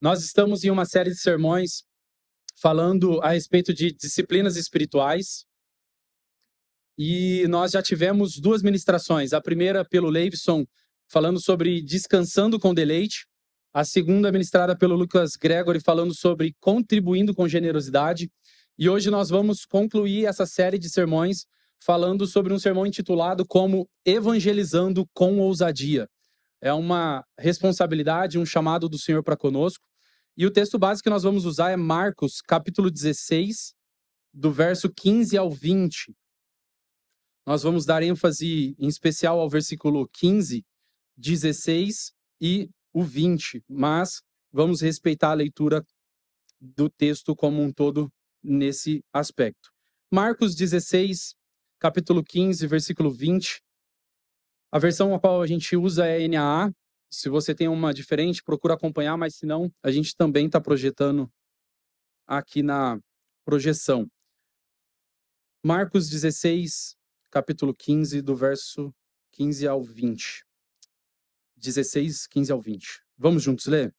Nós estamos em uma série de sermões falando a respeito de disciplinas espirituais e nós já tivemos duas ministrações. A primeira pelo Leivson, falando sobre descansando com deleite. A segunda ministrada pelo Lucas Gregory, falando sobre contribuindo com generosidade. E hoje nós vamos concluir essa série de sermões falando sobre um sermão intitulado como Evangelizando com Ousadia. É uma responsabilidade, um chamado do Senhor para conosco. E o texto básico que nós vamos usar é Marcos, capítulo 16, do verso 15 ao 20. Nós vamos dar ênfase em especial ao versículo 15, 16 e o 20, mas vamos respeitar a leitura do texto como um todo nesse aspecto. Marcos 16, capítulo 15, versículo 20. A versão a qual a gente usa é NAA. Se você tem uma diferente, procura acompanhar, mas se não, a gente também está projetando aqui na projeção. Marcos 16, capítulo 15, do verso 15 ao 20. 16, 15 ao 20. Vamos juntos ler?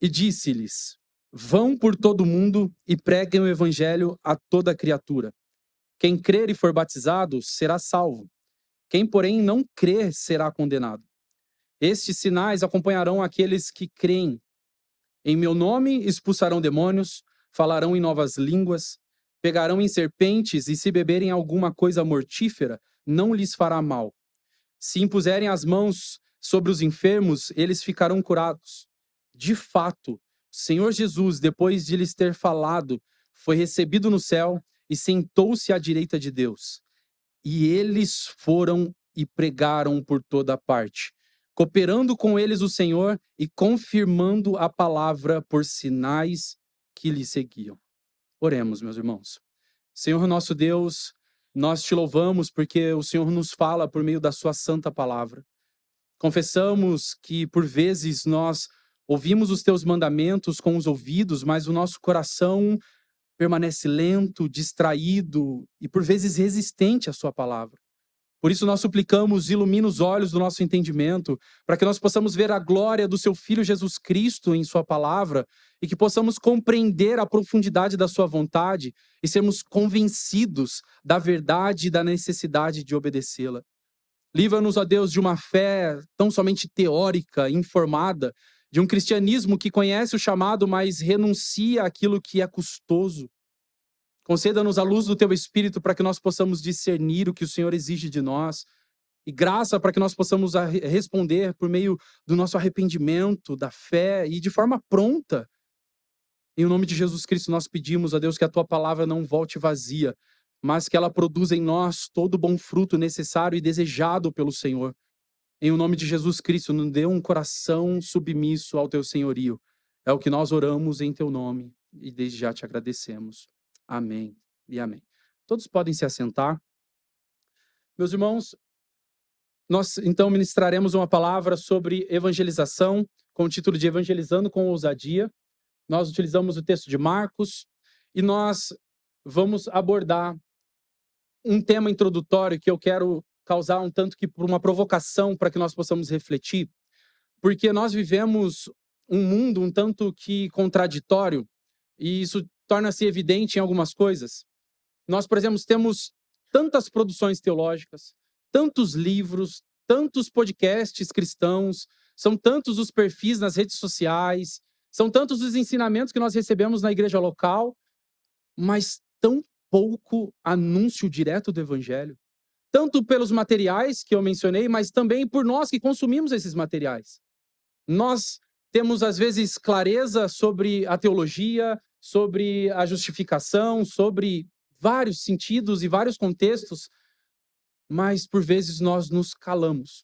E disse-lhes: vão por todo o mundo e preguem o evangelho a toda criatura. Quem crer e for batizado será salvo. Quem, porém, não crer será condenado. Estes sinais acompanharão aqueles que creem. Em meu nome expulsarão demônios, falarão em novas línguas, pegarão em serpentes e se beberem alguma coisa mortífera, não lhes fará mal. Se impuserem as mãos sobre os enfermos, eles ficarão curados. De fato, o Senhor Jesus, depois de lhes ter falado, foi recebido no céu e sentou-se à direita de Deus. E eles foram e pregaram por toda parte, cooperando com eles o Senhor e confirmando a palavra por sinais que lhe seguiam. Oremos, meus irmãos. Senhor nosso Deus, nós te louvamos porque o Senhor nos fala por meio da sua santa palavra. Confessamos que por vezes nós ouvimos os teus mandamentos com os ouvidos, mas o nosso coração permanece lento, distraído e por vezes resistente à sua palavra. Por isso nós suplicamos, ilumina os olhos do nosso entendimento, para que nós possamos ver a glória do seu Filho Jesus Cristo em sua palavra e que possamos compreender a profundidade da sua vontade e sermos convencidos da verdade e da necessidade de obedecê-la. Livra-nos, ó Deus, de uma fé tão somente teórica, informada, de um cristianismo que conhece o chamado, mas renuncia àquilo que é custoso. Conceda-nos a luz do teu Espírito para que nós possamos discernir o que o Senhor exige de nós. E graça para que nós possamos responder por meio do nosso arrependimento, da fé e de forma pronta. Em nome de Jesus Cristo nós pedimos a Deus que a tua palavra não volte vazia, mas que ela produza em nós todo o bom fruto necessário e desejado pelo Senhor. Em nome de Jesus Cristo, nos dê um coração submisso ao teu senhorio. É o que nós oramos em teu nome e desde já te agradecemos. Amém e amém. Todos podem se assentar. Meus irmãos, nós então ministraremos uma palavra sobre evangelização, com o título de Evangelizando com Ousadia. Nós utilizamos o texto de Marcos e nós vamos abordar um tema introdutório que eu quero causar um tanto que por uma provocação para que nós possamos refletir, porque nós vivemos um mundo um tanto que contraditório e isso torna-se evidente em algumas coisas. Nós, por exemplo, temos tantas produções teológicas, tantos livros, tantos podcasts cristãos, são tantos os perfis nas redes sociais, são tantos os ensinamentos que nós recebemos na igreja local, mas tão pouco anúncio direto do evangelho. Tanto pelos materiais que eu mencionei, mas também por nós que consumimos esses materiais. Nós temos, às vezes, clareza sobre a teologia, sobre a justificação, sobre vários sentidos e vários contextos, mas, por vezes, nós nos calamos.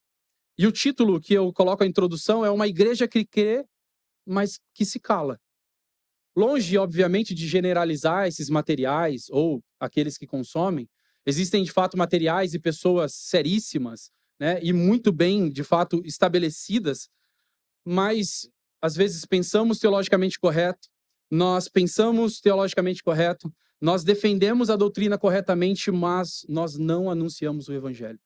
E o título que eu coloco a introdução é Uma Igreja que crê, mas que se cala. Longe, obviamente, de generalizar esses materiais ou aqueles que consomem, existem, de fato, materiais e pessoas seríssimas, né, e muito bem, de fato, estabelecidas, mas, às vezes, pensamos teologicamente correto, nós pensamos teologicamente correto, nós defendemos a doutrina corretamente, mas nós não anunciamos o evangelho.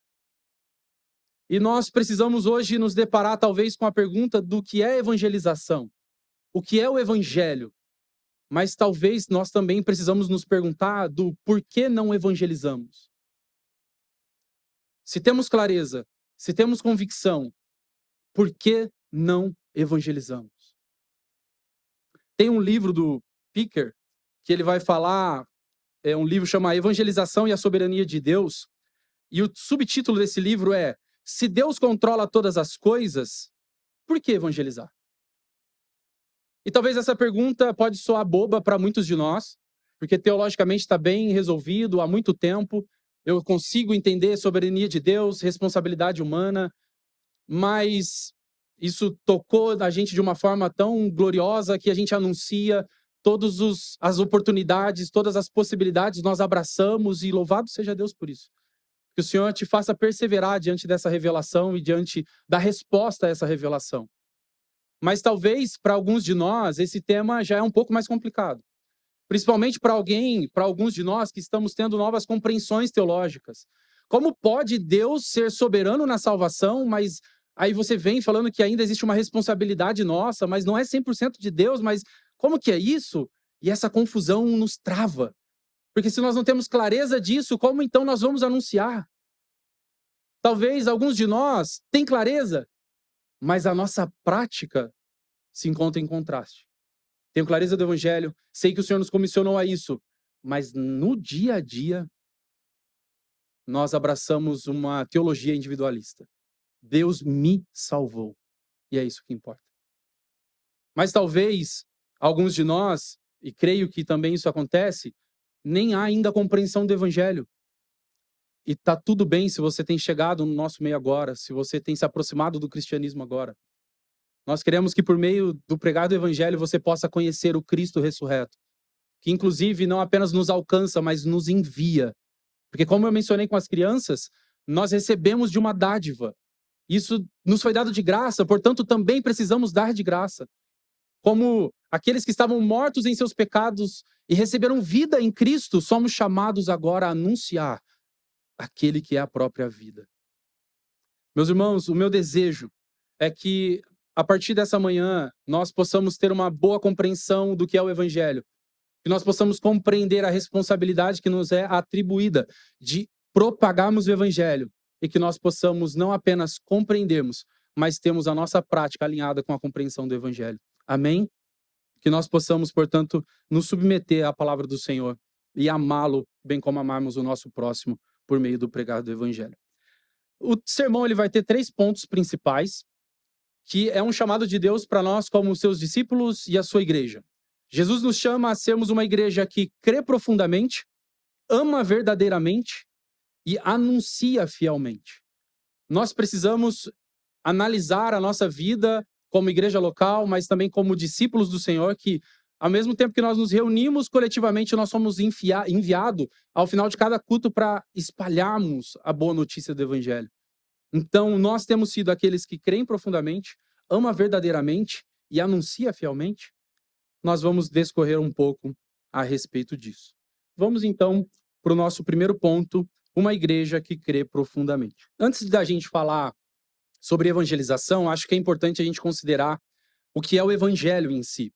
E nós precisamos hoje nos deparar, talvez, com a pergunta do que é evangelização. o que é o evangelho, mas talvez nós também precisamos nos perguntar do porquê não evangelizamos. Se temos clareza, se temos convicção, por que não evangelizamos? Tem um livro do Picker que ele vai falar, é um livro chamado Evangelização e a Soberania de Deus, e o subtítulo desse livro é: Se Deus controla todas as coisas, por que evangelizar? E talvez essa pergunta pode soar boba para muitos de nós, porque teologicamente está bem resolvido há muito tempo. Eu consigo entender soberania de Deus, responsabilidade humana, mas isso tocou a gente de uma forma tão gloriosa que a gente anuncia todas as oportunidades, todas as possibilidades, nós abraçamos e louvado seja Deus por isso. Que o Senhor te faça perseverar diante dessa revelação e diante da resposta a essa revelação. Mas talvez para alguns de nós esse tema já é um pouco mais complicado. Principalmente para alguns de nós que estamos tendo novas compreensões teológicas. Como pode Deus ser soberano na salvação, mas aí você vem falando que ainda existe uma responsabilidade nossa, mas não é 100% de Deus, mas como que é isso? E essa confusão nos trava. Porque se nós não temos clareza disso, como então nós vamos anunciar? Talvez alguns de nós têm clareza, mas a nossa prática se encontra em contraste. Tenho clareza do evangelho, sei que o Senhor nos comissionou a isso, mas no dia a dia nós abraçamos uma teologia individualista. Deus me salvou. E é isso que importa. Mas talvez alguns de nós, e creio que também isso acontece, nem há ainda compreensão do evangelho. E tá tudo bem se você tem chegado no nosso meio agora, se você tem se aproximado do cristianismo agora. Nós queremos que por meio do pregar do evangelho você possa conhecer o Cristo ressurreto, que inclusive não apenas nos alcança, mas nos envia. Porque como eu mencionei com as crianças, nós recebemos de uma dádiva. Isso nos foi dado de graça, portanto também precisamos dar de graça. Como aqueles que estavam mortos em seus pecados e receberam vida em Cristo, somos chamados agora a anunciar aquele que é a própria vida. Meus irmãos, o meu desejo é que a partir dessa manhã nós possamos ter uma boa compreensão do que é o evangelho, que nós possamos compreender a responsabilidade que nos é atribuída de propagarmos o evangelho e que nós possamos não apenas compreendermos, mas termos a nossa prática alinhada com a compreensão do evangelho. Amém? Que nós possamos, portanto, nos submeter à palavra do Senhor e amá-lo, bem como amarmos o nosso próximo por meio do pregar do evangelho. O sermão ele vai ter 3 pontos principais, que é um chamado de Deus para nós como seus discípulos e a sua igreja. Jesus nos chama a sermos uma igreja que crê profundamente, ama verdadeiramente e anuncia fielmente. Nós precisamos analisar a nossa vida como igreja local, mas também como discípulos do Senhor, que ao mesmo tempo que nós nos reunimos coletivamente, nós somos enviados ao final de cada culto para espalharmos a boa notícia do evangelho. Então, nós temos sido aqueles que creem profundamente, ama verdadeiramente e anuncia fielmente. Nós vamos discorrer um pouco a respeito disso. Vamos então para o nosso primeiro ponto, uma igreja que crê profundamente. Antes da gente falar sobre evangelização, acho que é importante a gente considerar o que é o evangelho em si.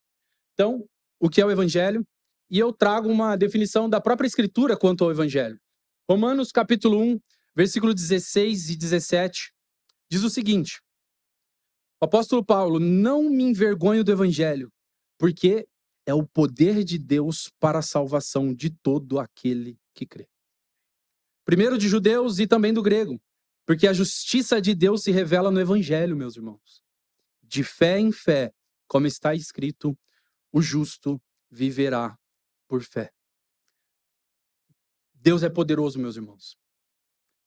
Então, o que é o evangelho? E eu trago uma definição da própria escritura quanto ao evangelho. Romanos capítulo 1, versículo 16 e 17, diz o seguinte: o apóstolo Paulo: não me envergonho do evangelho, porque é o poder de Deus para a salvação de todo aquele que crê. Primeiro de judeus e também do grego, porque a justiça de Deus se revela no evangelho, meus irmãos. De fé em fé, como está escrito, o justo viverá por fé. Deus é poderoso, meus irmãos.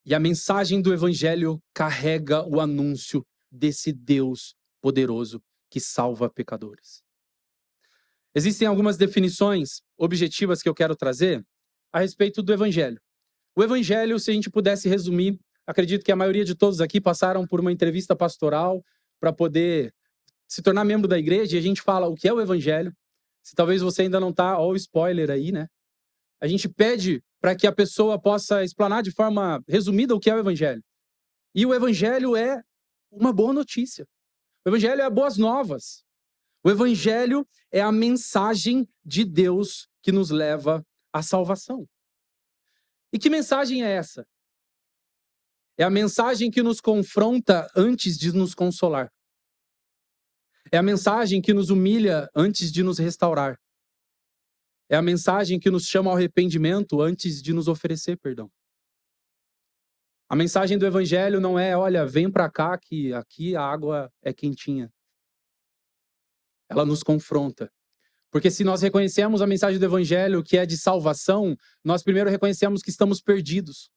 E a mensagem do evangelho carrega o anúncio desse Deus poderoso que salva pecadores. Existem algumas definições objetivas que eu quero trazer a respeito do evangelho. O evangelho, se a gente pudesse resumir, acredito que a maioria de todos aqui passaram por uma entrevista pastoral para poder se tornar membro da igreja, e a gente fala o que é o evangelho. Se talvez você ainda não está, ó o spoiler aí, né? A gente pede para que a pessoa possa explanar de forma resumida o que é o evangelho. E o evangelho é uma boa notícia. O evangelho é boas novas. O evangelho é a mensagem de Deus que nos leva à salvação. E que mensagem é essa? É a mensagem que nos confronta antes de nos consolar. É a mensagem que nos humilha antes de nos restaurar. É a mensagem que nos chama ao arrependimento antes de nos oferecer perdão. A mensagem do evangelho não é, olha, vem para cá que aqui a água é quentinha. Ela nos confronta. Porque se nós reconhecemos a mensagem do evangelho, que é de salvação, nós primeiro reconhecemos que estamos perdidos.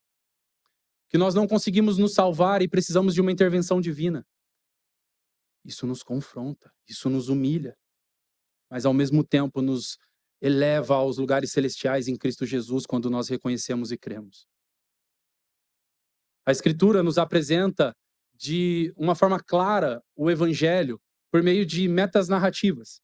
Que nós não conseguimos nos salvar e precisamos de uma intervenção divina. Isso nos confronta, isso nos humilha. Mas ao mesmo tempo nos eleva aos lugares celestiais em Cristo Jesus quando nós reconhecemos e cremos. A Escritura nos apresenta de uma forma clara o evangelho por meio de metas narrativas.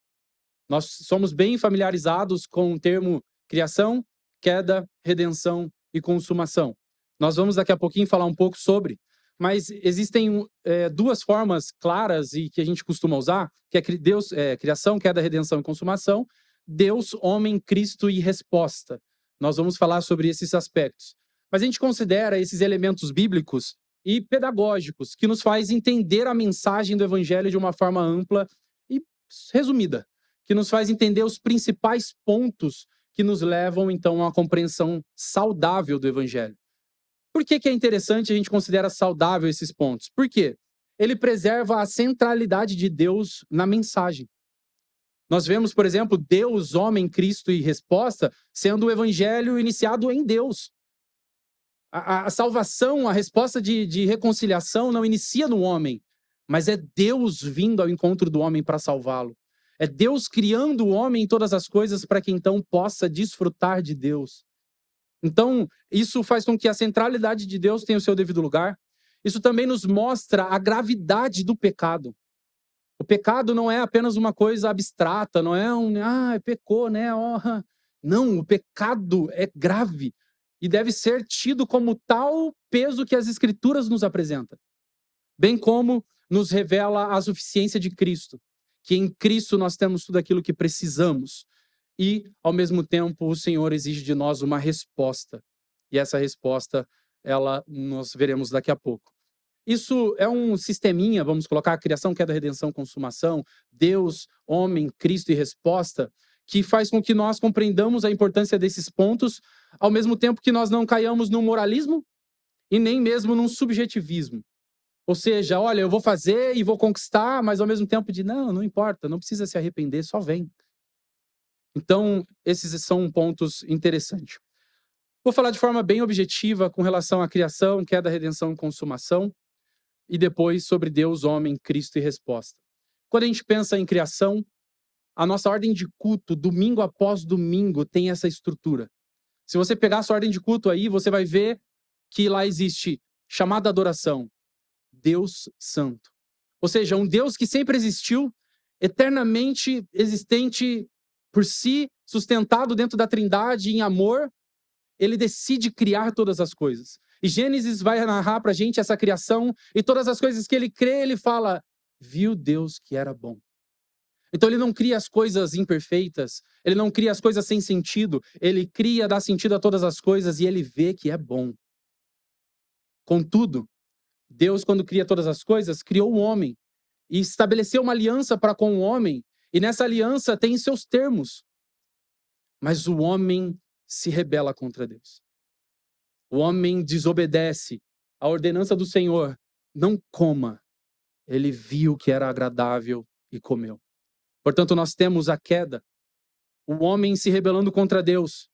Nós somos bem familiarizados com o termo criação, queda, redenção e consumação. Nós vamos daqui a pouquinho falar um pouco sobre, mas existem duas formas claras e que a gente costuma usar, que é Deus, criação, queda, redenção e consumação, Deus, homem, Cristo e resposta. Nós vamos falar sobre esses aspectos. Mas a gente considera esses elementos bíblicos e pedagógicos que nos faz entender a mensagem do evangelho de uma forma ampla e resumida, que nos faz entender os principais pontos que nos levam, então, a uma compreensão saudável do evangelho. Por que é interessante a gente considerar saudável esses pontos? Por quê? Ele preserva a centralidade de Deus na mensagem. Nós vemos, por exemplo, Deus, homem, Cristo e resposta, sendo o evangelho iniciado em Deus. A salvação, a resposta de reconciliação não inicia no homem, mas é Deus vindo ao encontro do homem para salvá-lo. É Deus criando o homem em todas as coisas para que então possa desfrutar de Deus. Então, isso faz com que a centralidade de Deus tenha o seu devido lugar. Isso também nos mostra a gravidade do pecado. O pecado não é apenas uma coisa abstrata, não é pecou, né? Não, o pecado é grave e deve ser tido como tal peso que as Escrituras nos apresentam. Bem como nos revela a suficiência de Cristo, que em Cristo nós temos tudo aquilo que precisamos. E, ao mesmo tempo, o Senhor exige de nós uma resposta. E essa resposta, nós veremos daqui a pouco. Isso é um sisteminha, vamos colocar a criação, queda, redenção, consumação, Deus, homem, Cristo e resposta, que faz com que nós compreendamos a importância desses pontos, ao mesmo tempo que nós não caiamos num moralismo e nem mesmo num subjetivismo. Ou seja, olha, eu vou fazer e vou conquistar, mas ao mesmo tempo não importa, não precisa se arrepender, só vem. Então, esses são pontos interessantes. Vou falar de forma bem objetiva com relação à criação, queda, redenção e consumação, e depois sobre Deus, homem, Cristo e resposta. Quando a gente pensa em criação, a nossa ordem de culto, domingo após domingo, tem essa estrutura. Se você pegar a sua ordem de culto aí, você vai ver que lá existe chamada adoração, Deus Santo. Ou seja, um Deus que sempre existiu, eternamente existente por si, sustentado dentro da Trindade em amor, ele decide criar todas as coisas. E Gênesis vai narrar pra gente essa criação e todas as coisas que ele crê, ele fala, viu Deus que era bom. Então ele não cria as coisas imperfeitas, ele não cria as coisas sem sentido, ele cria, dá sentido a todas as coisas e ele vê que é bom. Contudo, Deus, quando cria todas as coisas, criou o homem e estabeleceu uma aliança para com o homem, e nessa aliança tem seus termos. Mas o homem se rebela contra Deus. O homem desobedece à ordenança do Senhor. Não coma. Ele viu que era agradável e comeu. Portanto, nós temos a queda. O homem se rebelando contra Deus.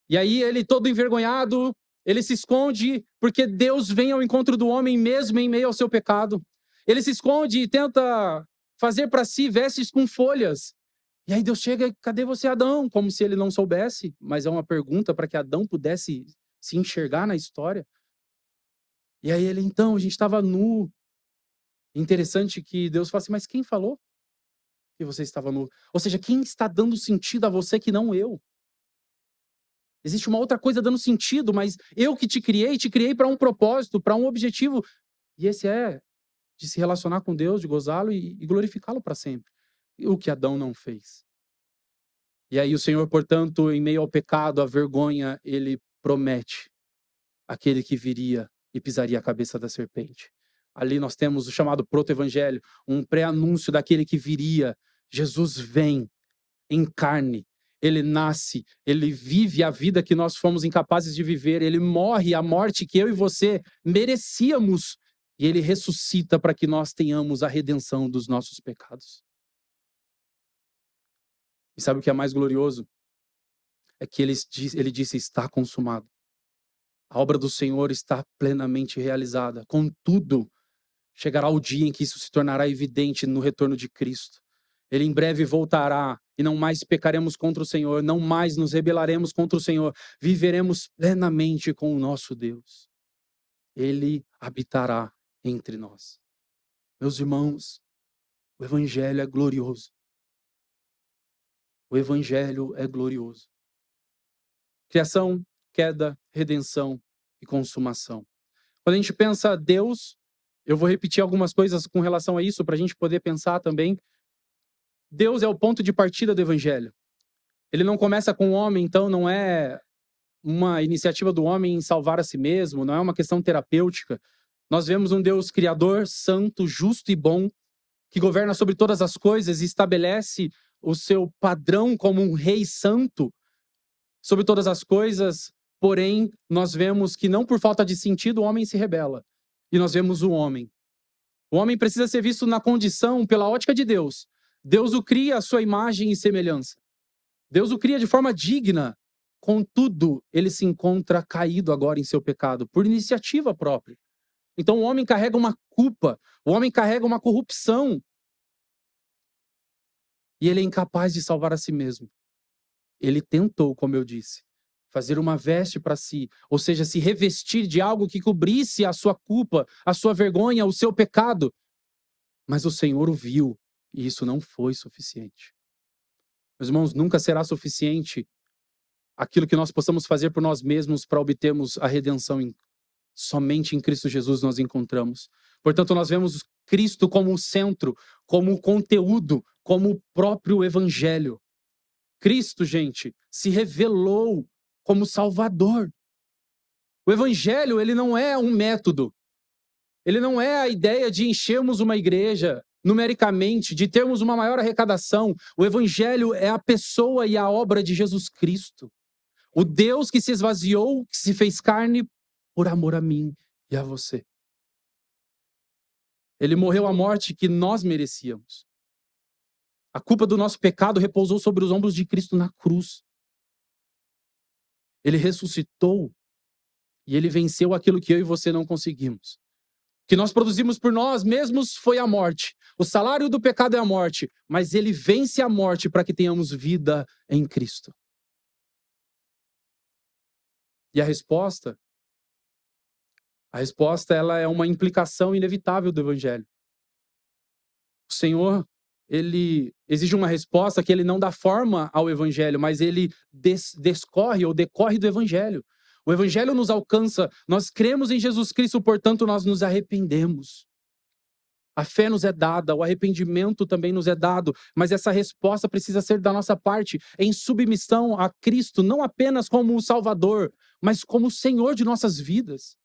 E aí ele todo envergonhado, ele se esconde porque Deus vem ao encontro do homem mesmo em meio ao seu pecado. Ele se esconde e tenta fazer para si vestes com folhas. E aí Deus chega e cadê você, Adão? Como se ele não soubesse, mas é uma pergunta para que Adão pudesse se enxergar na história. E aí ele, então, a gente estava nu. Interessante que Deus fala assim, mas quem falou que você estava nu? Ou seja, quem está dando sentido a você que não eu? Existe uma outra coisa dando sentido, mas eu que te criei para um propósito, para um objetivo. E esse é de se relacionar com Deus, de gozá-lo e glorificá-lo para sempre. o que Adão não fez. E aí o Senhor, portanto, em meio ao pecado, à vergonha, ele promete aquele que viria e pisaria a cabeça da serpente. Ali nós temos o chamado proto-evangelho, um pré-anúncio daquele que viria. Jesus vem em carne, ele nasce, ele vive a vida que nós fomos incapazes de viver, ele morre a morte que eu e você merecíamos, e ele ressuscita para que nós tenhamos a redenção dos nossos pecados. E sabe o que é mais glorioso? É que ele disse, está consumado. A obra do Senhor está plenamente realizada. Contudo, chegará o dia em que isso se tornará evidente no retorno de Cristo. Ele em breve voltará e não mais pecaremos contra o Senhor, não mais nos rebelaremos contra o Senhor, viveremos plenamente com o nosso Deus. Ele habitará entre nós. Meus irmãos, o Evangelho é glorioso. O Evangelho é glorioso. Criação, queda, redenção e consumação. Quando a gente pensa Deus, eu vou repetir algumas coisas com relação a isso para a gente poder pensar também. Deus é o ponto de partida do Evangelho. Ele não começa com o homem, então não é uma iniciativa do homem em salvar a si mesmo, não é uma questão terapêutica. Nós vemos um Deus criador, santo, justo e bom, que governa sobre todas as coisas e estabelece o seu padrão como um rei santo sobre todas as coisas. Porém, nós vemos que não por falta de sentido o homem se rebela. E nós vemos o homem. O homem precisa ser visto na condição, pela ótica de Deus. Deus o cria à sua imagem e semelhança. Deus o cria de forma digna. Contudo, ele se encontra caído agora em seu pecado, por iniciativa própria. Então o homem carrega uma culpa, o homem carrega uma corrupção. E ele é incapaz de salvar a si mesmo. Ele tentou, como eu disse, fazer uma veste para si, ou seja, se revestir de algo que cobrisse a sua culpa, a sua vergonha, o seu pecado. Mas o Senhor o viu, e isso não foi suficiente. Meus irmãos, nunca será suficiente aquilo que nós possamos fazer por nós mesmos para obtermos a redenção. Somente em Cristo Jesus nós encontramos. Portanto, nós vemos Cristo como o centro, como o conteúdo, como o próprio Evangelho. Cristo, gente, se revelou como Salvador. O Evangelho, ele não é um método. Ele não é a ideia de enchermos uma igreja numericamente, de termos uma maior arrecadação. O Evangelho é a pessoa e a obra de Jesus Cristo. O Deus que se esvaziou, que se fez carne por amor a mim e a você. Ele morreu a morte que nós merecíamos. A culpa do nosso pecado repousou sobre os ombros de Cristo na cruz. Ele ressuscitou e ele venceu aquilo que eu e você não conseguimos. O que nós produzimos por nós mesmos foi a morte. O salário do pecado é a morte, mas ele vence a morte para que tenhamos vida em Cristo. E a resposta ela é uma implicação inevitável do Evangelho. O Senhor, ele exige uma resposta que ele não dá forma ao Evangelho, mas ele descorre ou decorre do Evangelho. O Evangelho nos alcança, nós cremos em Jesus Cristo, portanto nós nos arrependemos. A fé nos é dada, o arrependimento também nos é dado, mas essa resposta precisa ser da nossa parte, em submissão a Cristo, não apenas como o Salvador, mas como o Senhor de nossas vidas.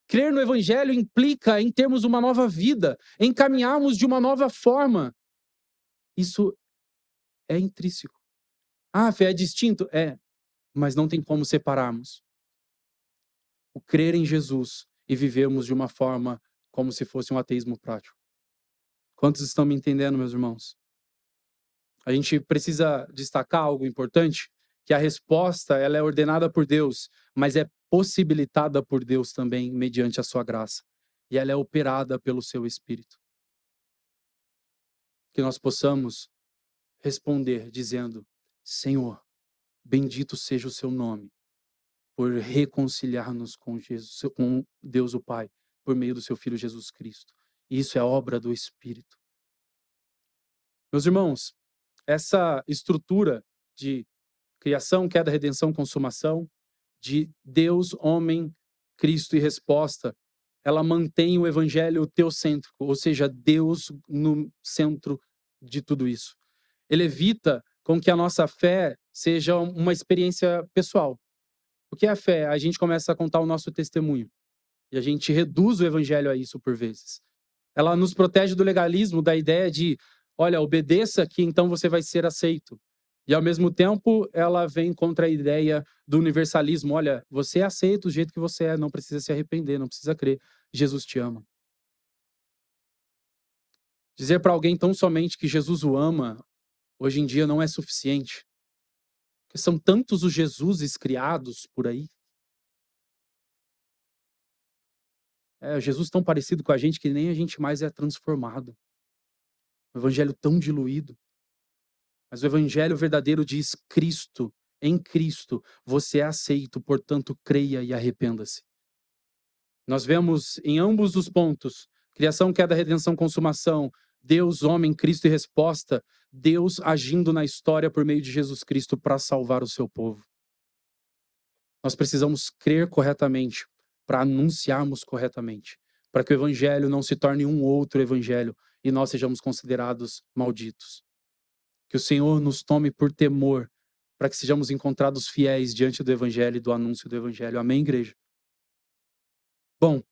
Crer no Evangelho implica em termos uma nova vida, em caminharmos de uma nova forma. Isso é intrínseco. A fé é distinto? É, mas não tem como separarmos. O crer em Jesus e vivermos de uma forma como se fosse um ateísmo prático. Quantos estão me entendendo, meus irmãos? A gente precisa destacar algo importante, que a resposta ela é ordenada por Deus, mas é possibilitada por Deus também mediante a sua graça. E ela é operada pelo seu Espírito. Que nós possamos responder dizendo: Senhor, bendito seja o seu nome, por reconciliar-nos com Jesus, com Deus o Pai, por meio do seu Filho Jesus Cristo. Isso é obra do Espírito. Meus irmãos, essa estrutura de criação, queda, redenção, consumação, de Deus, homem, Cristo e resposta, ela mantém o evangelho teocêntrico, ou seja, Deus no centro de tudo isso. ele evita com que a nossa fé seja uma experiência pessoal. O que é a fé? A gente começa a contar o nosso testemunho. E a gente reduz o evangelho a isso por vezes. Ela nos protege do legalismo, da ideia de, olha, obedeça que então você vai ser aceito. E ao mesmo tempo, ela vem contra a ideia do universalismo. Olha, você é aceito do jeito que você é, não precisa se arrepender, não precisa crer. Jesus te ama. Dizer para alguém tão somente que Jesus o ama, hoje em dia não é suficiente. Porque são tantos os Jesuses criados por aí. Jesus tão parecido com a gente que nem a gente mais é transformado. O evangelho tão diluído. Mas o evangelho verdadeiro diz Cristo, em Cristo, você é aceito, portanto, creia e arrependa-se. Nós vemos em ambos os pontos, criação, queda, redenção, consumação, Deus, homem, Cristo e resposta, Deus agindo na história por meio de Jesus Cristo para salvar o seu povo. Nós precisamos crer corretamente para anunciarmos corretamente, para que o evangelho não se torne um outro evangelho e nós sejamos considerados malditos. Que o Senhor nos tome por temor, para que sejamos encontrados fiéis diante do evangelho e do anúncio do evangelho. Amém, igreja? Bom,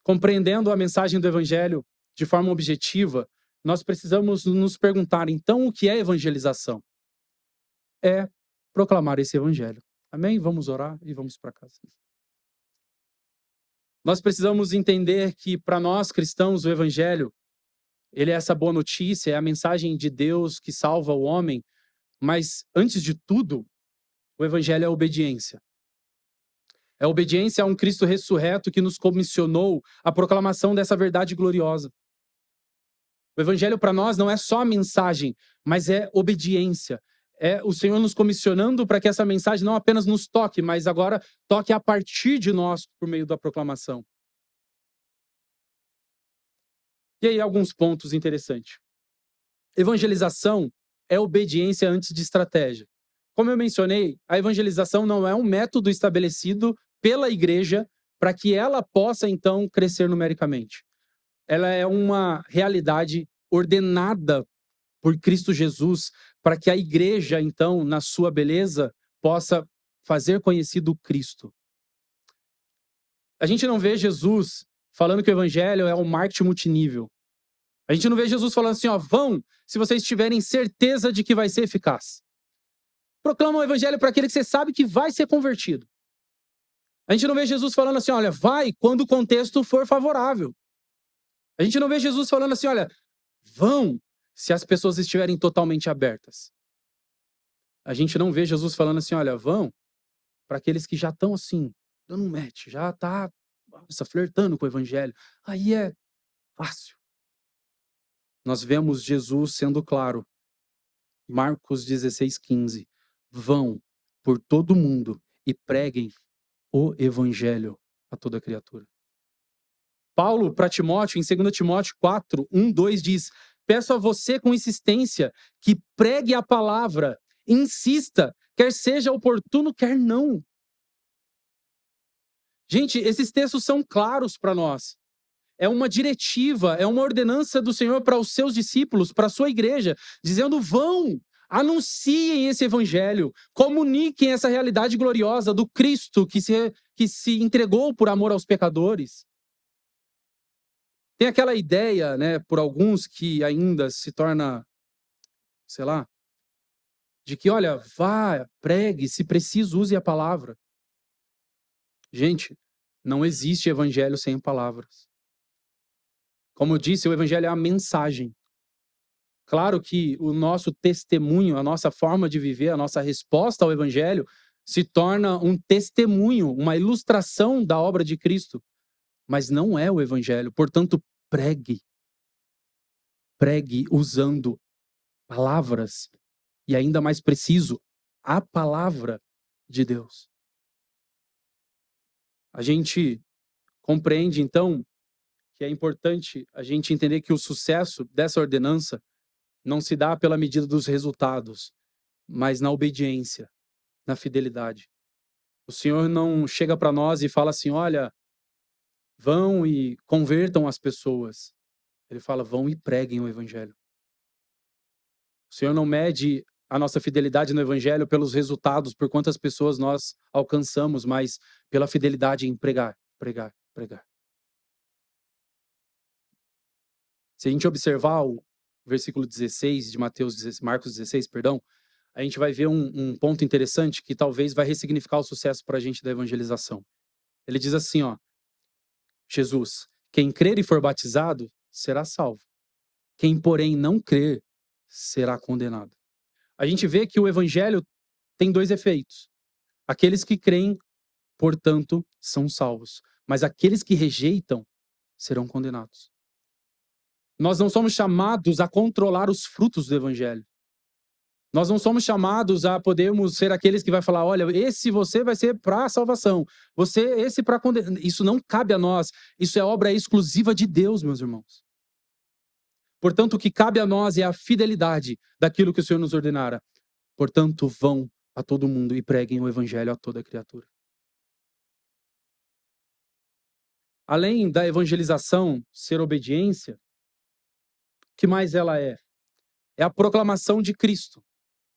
compreendendo a mensagem do evangelho de forma objetiva, nós precisamos nos perguntar, então, o que é evangelização? É proclamar esse evangelho. Amém? Vamos orar e vamos para casa. Nós precisamos entender que, para nós cristãos, o evangelho, ele é essa boa notícia, é a mensagem de Deus que salva o homem, mas, antes de tudo, o evangelho é a obediência. É a obediência a um Cristo ressurreto que nos comissionou a proclamação dessa verdade gloriosa. O evangelho para nós não é só a mensagem, mas é obediência. É o Senhor nos comissionando para que essa mensagem não apenas nos toque, mas agora toque a partir de nós por meio da proclamação. E aí, alguns pontos interessantes. Evangelização é obediência antes de estratégia. Como eu mencionei, a evangelização não é um método estabelecido pela igreja para que ela possa, então, crescer numericamente. Ela é uma realidade ordenada por Cristo Jesus para que a igreja, então, na sua beleza, possa fazer conhecido Cristo. A gente não vê Jesus falando que o evangelho é um marketing multinível. A gente não vê Jesus falando assim, ó, vão se vocês tiverem certeza de que vai ser eficaz. Proclama o evangelho para aquele que você sabe que vai ser convertido. A gente não vê Jesus falando assim, olha, vai quando o contexto for favorável. A gente não vê Jesus falando assim, olha, vão se as pessoas estiverem totalmente abertas. A gente não vê Jesus falando assim, olha, vão para aqueles que já estão assim, dando um match, já tá flertando com o evangelho. Aí é fácil. Nós vemos Jesus sendo claro. Marcos 16:15. Vão por todo mundo e preguem o evangelho a toda criatura. Paulo, para Timóteo, em 2 Timóteo 4:1-2 diz: peço a você com insistência que pregue a palavra, insista, quer seja oportuno, quer não. Gente, esses textos são claros para nós. É uma diretiva, é uma ordenança do Senhor para os seus discípulos, para a sua igreja, dizendo: vão, anunciem esse evangelho, comuniquem essa realidade gloriosa do Cristo que se entregou por amor aos pecadores. Tem aquela ideia, né, por alguns que ainda se torna, sei lá, de que, olha, vá, pregue, se preciso, use a palavra. Gente, não existe evangelho sem palavras. Como eu disse, o evangelho é a mensagem. Claro que o nosso testemunho, a nossa forma de viver, a nossa resposta ao evangelho se torna um testemunho, uma ilustração da obra de Cristo, mas não é o evangelho. Portanto, pregue. Pregue usando palavras e, ainda mais preciso, a palavra de Deus. A gente compreende, então, que é importante a gente entender que o sucesso dessa ordenança não se dá pela medida dos resultados, mas na obediência, na fidelidade. O Senhor não chega para nós e fala assim, olha, vão e convertam as pessoas. Ele fala, vão e preguem o evangelho. O Senhor não mede a nossa fidelidade no evangelho pelos resultados, por quantas pessoas nós alcançamos, mas pela fidelidade em pregar, pregar, pregar. Se a gente observar o versículo 16 de Marcos 16, perdão, a gente vai ver um ponto interessante que talvez vai ressignificar o sucesso para a gente da evangelização. Ele diz assim, ó, Jesus, quem crer e for batizado será salvo. Quem, porém, não crer será condenado. A gente vê que o evangelho tem dois efeitos. Aqueles que creem, portanto, são salvos. Mas aqueles que rejeitam serão condenados. Nós não somos chamados a controlar os frutos do evangelho. Nós não somos chamados a podermos ser aqueles que vai falar, olha, esse você vai ser para a salvação, você esse para condenar. Isso não cabe a nós. Isso é obra exclusiva de Deus, meus irmãos. Portanto, o que cabe a nós é a fidelidade daquilo que o Senhor nos ordenara. Portanto, vão a todo mundo e preguem o evangelho a toda criatura. Além da evangelização ser obediência, o que mais ela é? É a proclamação de Cristo.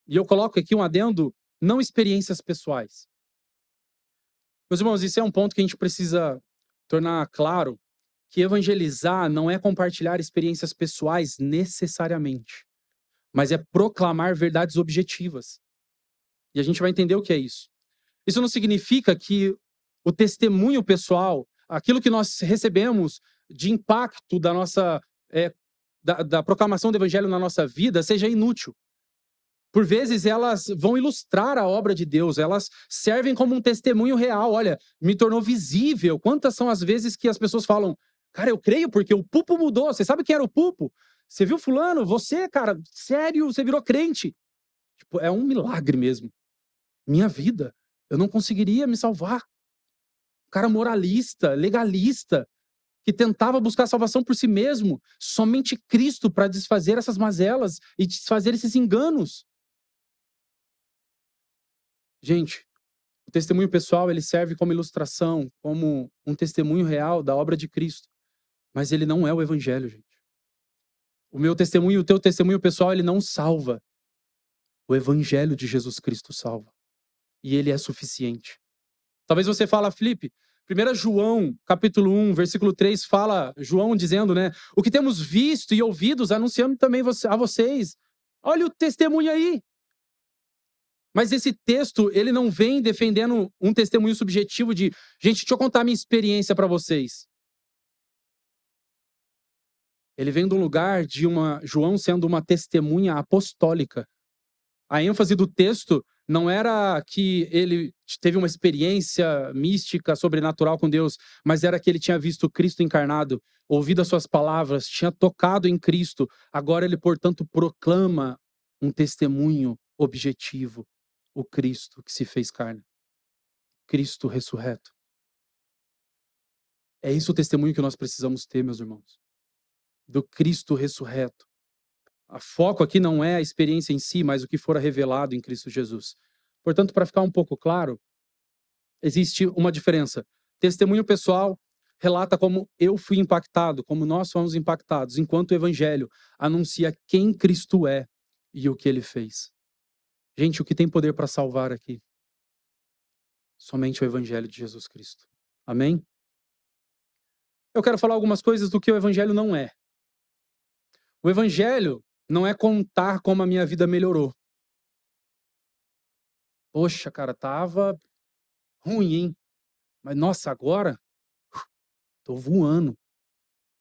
E eu coloco aqui um adendo, não experiências pessoais. Meus irmãos, isso é um ponto que a gente precisa tornar claro, que evangelizar não é compartilhar experiências pessoais necessariamente, mas é proclamar verdades objetivas. E a gente vai entender o que é isso. Isso não significa que o testemunho pessoal, aquilo que nós recebemos de impacto da nossa da proclamação do evangelho na nossa vida, seja inútil. Por vezes elas vão ilustrar a obra de Deus, elas servem como um testemunho real. Olha, me tornou visível. Quantas são as vezes que as pessoas falam, cara, eu creio porque o Pupo mudou. Você sabe quem era o Pupo? Você viu fulano? Você, cara, sério, você virou crente. Tipo, é um milagre mesmo. Minha vida, eu não conseguiria me salvar. Cara moralista, legalista, que tentava buscar salvação por si mesmo. Somente Cristo para desfazer essas mazelas e desfazer esses enganos. Gente, o testemunho pessoal, ele serve como ilustração, como um testemunho real da obra de Cristo. Mas ele não é o evangelho, gente. O meu testemunho, o teu testemunho pessoal, ele não salva. O evangelho de Jesus Cristo salva. E ele é suficiente. Talvez você fala, Felipe, 1 João, capítulo 1, versículo 3, fala, João dizendo, né? O que temos visto e ouvidos, anunciando também a vocês. Olha o testemunho aí. Mas esse texto, ele não vem defendendo um testemunho subjetivo de, gente, deixa eu contar a minha experiência para vocês. Ele vem de um lugar de João sendo uma testemunha apostólica. A ênfase do texto não era que ele teve uma experiência mística, sobrenatural com Deus, mas era que ele tinha visto Cristo encarnado, ouvido as suas palavras, tinha tocado em Cristo. Agora ele, portanto, proclama um testemunho objetivo, o Cristo que se fez carne. Cristo ressurreto. É isso o testemunho que nós precisamos ter, meus irmãos. Do Cristo ressurreto. O foco aqui não é a experiência em si, mas o que fora revelado em Cristo Jesus. Portanto, para ficar um pouco claro, existe uma diferença. Testemunho pessoal relata como eu fui impactado, como nós fomos impactados, enquanto o evangelho anuncia quem Cristo é e o que ele fez. Gente, o que tem poder para salvar aqui? Somente o evangelho de Jesus Cristo. Amém? Eu quero falar algumas coisas do que o evangelho não é. O evangelho não é contar como a minha vida melhorou. Poxa, cara, tava ruim, hein? Mas nossa, agora tô voando.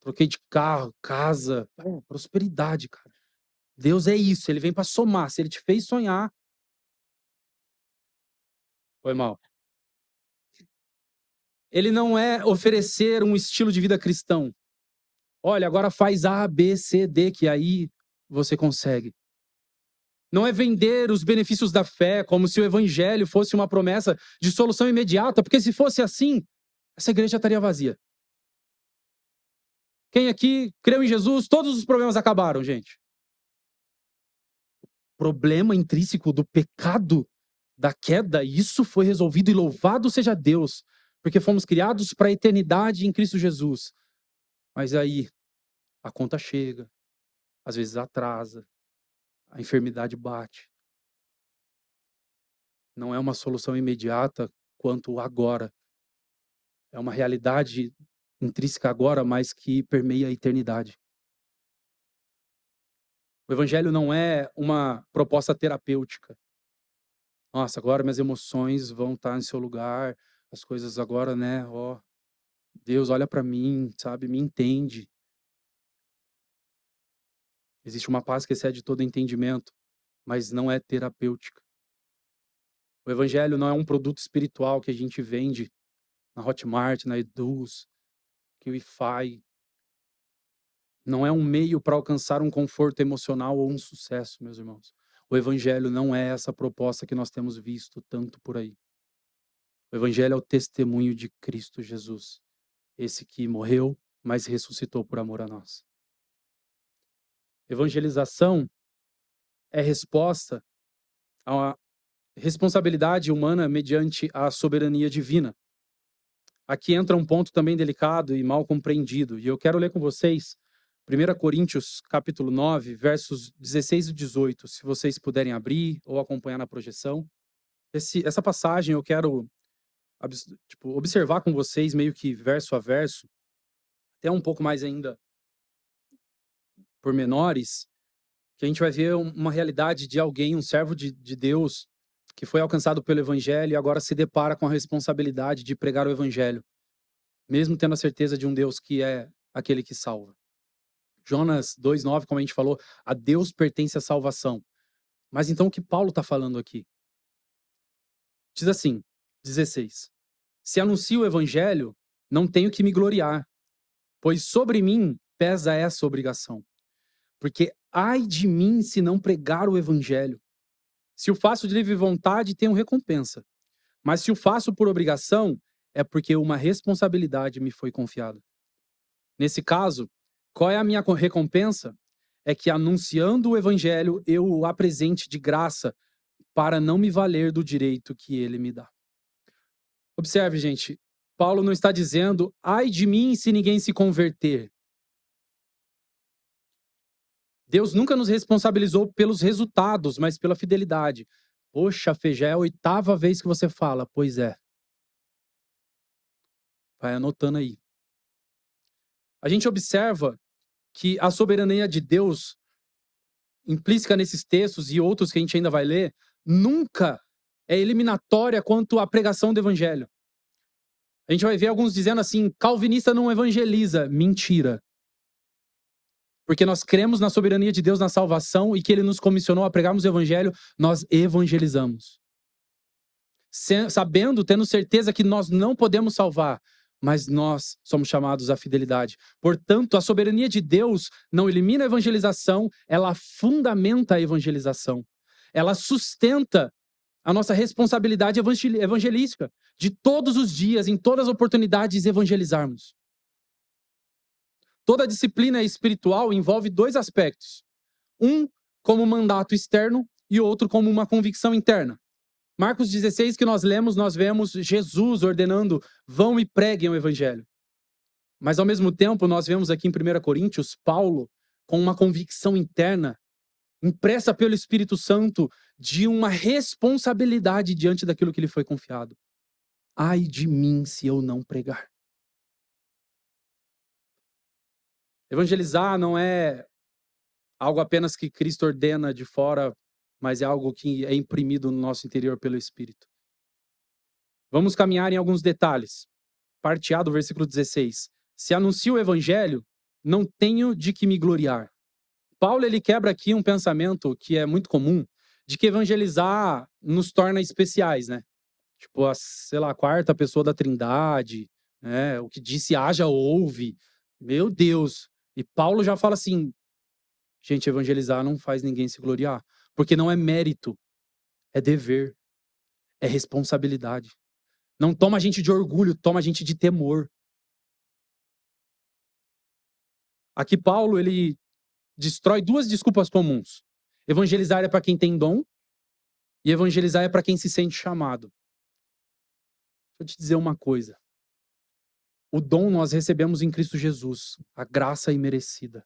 Troquei de carro, casa, prosperidade, cara. Deus é isso, ele vem para somar. Se ele te fez sonhar, foi mal. Ele não é oferecer um estilo de vida cristão. Olha, agora faz A, B, C, D, que aí você consegue. Não é vender os benefícios da fé como se o evangelho fosse uma promessa de solução imediata, porque se fosse assim, essa igreja estaria vazia. Quem aqui creu em Jesus, todos os problemas acabaram, gente. O problema intrínseco do pecado, da queda, isso foi resolvido e louvado seja Deus, porque fomos criados para a eternidade em Cristo Jesus. Mas aí, a conta chega, às vezes atrasa, a enfermidade bate. Não é uma solução imediata quanto o agora. É uma realidade intrínseca agora, mas que permeia a eternidade. O evangelho não é uma proposta terapêutica. Nossa, agora minhas emoções vão estar em seu lugar, as coisas agora, né? Ó, Deus olha para mim, sabe? Me entende. Existe uma paz que excede todo entendimento, mas não é terapêutica. O evangelho não é um produto espiritual que a gente vende na Hotmart, na Eduz, QIFI. Não é um meio para alcançar um conforto emocional ou um sucesso, meus irmãos. O evangelho não é essa proposta que nós temos visto tanto por aí. O evangelho é o testemunho de Cristo Jesus, esse que morreu, mas ressuscitou por amor a nós. Evangelização é resposta à responsabilidade humana mediante a soberania divina. Aqui entra um ponto também delicado e mal compreendido, e eu quero ler com vocês 1 Coríntios, capítulo 9, versos 16 e 18, se vocês puderem abrir ou acompanhar na projeção. Essa passagem eu quero observar com vocês meio que verso a verso, até um pouco mais ainda pormenores, que a gente vai ver uma realidade de alguém, um servo de Deus, que foi alcançado pelo evangelho e agora se depara com a responsabilidade de pregar o evangelho, mesmo tendo a certeza de um Deus que é aquele que salva. Jonas 2,9, como a gente falou, a Deus pertence a salvação. Mas então o que Paulo está falando aqui? Diz assim, 16. Se anuncio o evangelho, não tenho que me gloriar, pois sobre mim pesa essa obrigação. Porque ai de mim se não pregar o evangelho. Se o faço de livre vontade, tenho recompensa. Mas se o faço por obrigação, é porque uma responsabilidade me foi confiada. Nesse caso, qual é a minha recompensa? É que anunciando o evangelho, eu o apresente de graça para não me valer do direito que ele me dá. Observe, gente, Paulo não está dizendo, ai de mim se ninguém se converter. Deus nunca nos responsabilizou pelos resultados, mas pela fidelidade. Poxa, Fê, já é a 8ª vez que você fala. Pois é. Vai anotando aí. A gente observa que a soberania de Deus, implícita nesses textos e outros que a gente ainda vai ler, nunca é eliminatória quanto à pregação do evangelho. A gente vai ver alguns dizendo assim, calvinista não evangeliza. Mentira. Porque nós cremos na soberania de Deus na salvação e que ele nos comissionou a pregarmos o evangelho, nós evangelizamos. Sabendo, tendo certeza que nós não podemos salvar, mas nós somos chamados à fidelidade. Portanto, a soberania de Deus não elimina a evangelização, ela fundamenta a evangelização. Ela sustenta a nossa responsabilidade evangelística, de todos os dias, em todas as oportunidades, evangelizarmos. Toda disciplina espiritual envolve 2 aspectos. Um como mandato externo e outro como uma convicção interna. Marcos 16 que nós lemos, nós vemos Jesus ordenando, vão e preguem o evangelho. Mas ao mesmo tempo, nós vemos aqui em 1 Coríntios, Paulo com uma convicção interna, impressa pelo Espírito Santo, de uma responsabilidade diante daquilo que lhe foi confiado. Ai de mim se eu não pregar. Evangelizar não é algo apenas que Cristo ordena de fora, mas é algo que é imprimido no nosso interior pelo Espírito. Vamos caminhar em alguns detalhes. Parte A do versículo 16. Se anuncio o evangelho, não tenho de que me gloriar. Paulo, ele quebra aqui um pensamento que é muito comum, de que evangelizar nos torna especiais, né? Tipo, a 4ª pessoa da Trindade, né? O que disse haja ouve. Meu Deus. E Paulo já fala assim, gente, evangelizar não faz ninguém se gloriar, porque não é mérito, é dever, é responsabilidade. Não toma a gente de orgulho, toma a gente de temor. Aqui Paulo, ele destrói 2 desculpas comuns. Evangelizar é para quem tem dom e evangelizar é para quem se sente chamado. Deixa eu te dizer uma coisa. O dom nós recebemos em Cristo Jesus, a graça imerecida.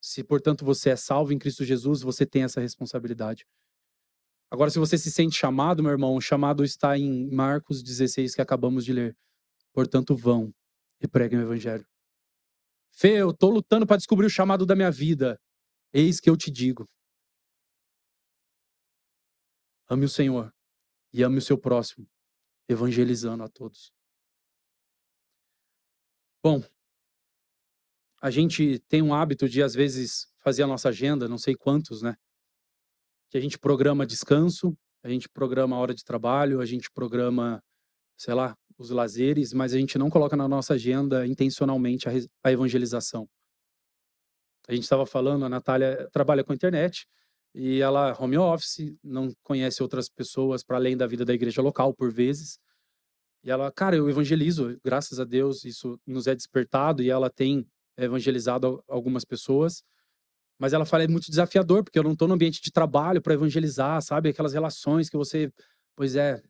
Se, portanto, você é salvo em Cristo Jesus, você tem essa responsabilidade. Agora, se você se sente chamado, meu irmão, o chamado está em Marcos 16, que acabamos de ler. Portanto, vão e preguem o evangelho. Fê, eu tô lutando para descobrir o chamado da minha vida. Eis que eu te digo. Ame o Senhor e ame o seu próximo, evangelizando a todos. Bom, a gente tem um hábito de, às vezes, fazer a nossa agenda, não sei quantos, né? Que a gente programa descanso, a gente programa a hora de trabalho, a gente programa, sei lá, os lazeres, mas a gente não coloca na nossa agenda intencionalmente a evangelização. A gente estava falando, a Natália trabalha com a internet e ela home office, não conhece outras pessoas para além da vida da igreja local, por vezes. E ela, cara, eu evangelizo, graças a Deus, isso nos é despertado e ela tem evangelizado algumas pessoas. Mas ela fala, é muito desafiador, porque eu não estou no ambiente de trabalho para evangelizar, sabe? Aquelas relações que você. Pois é,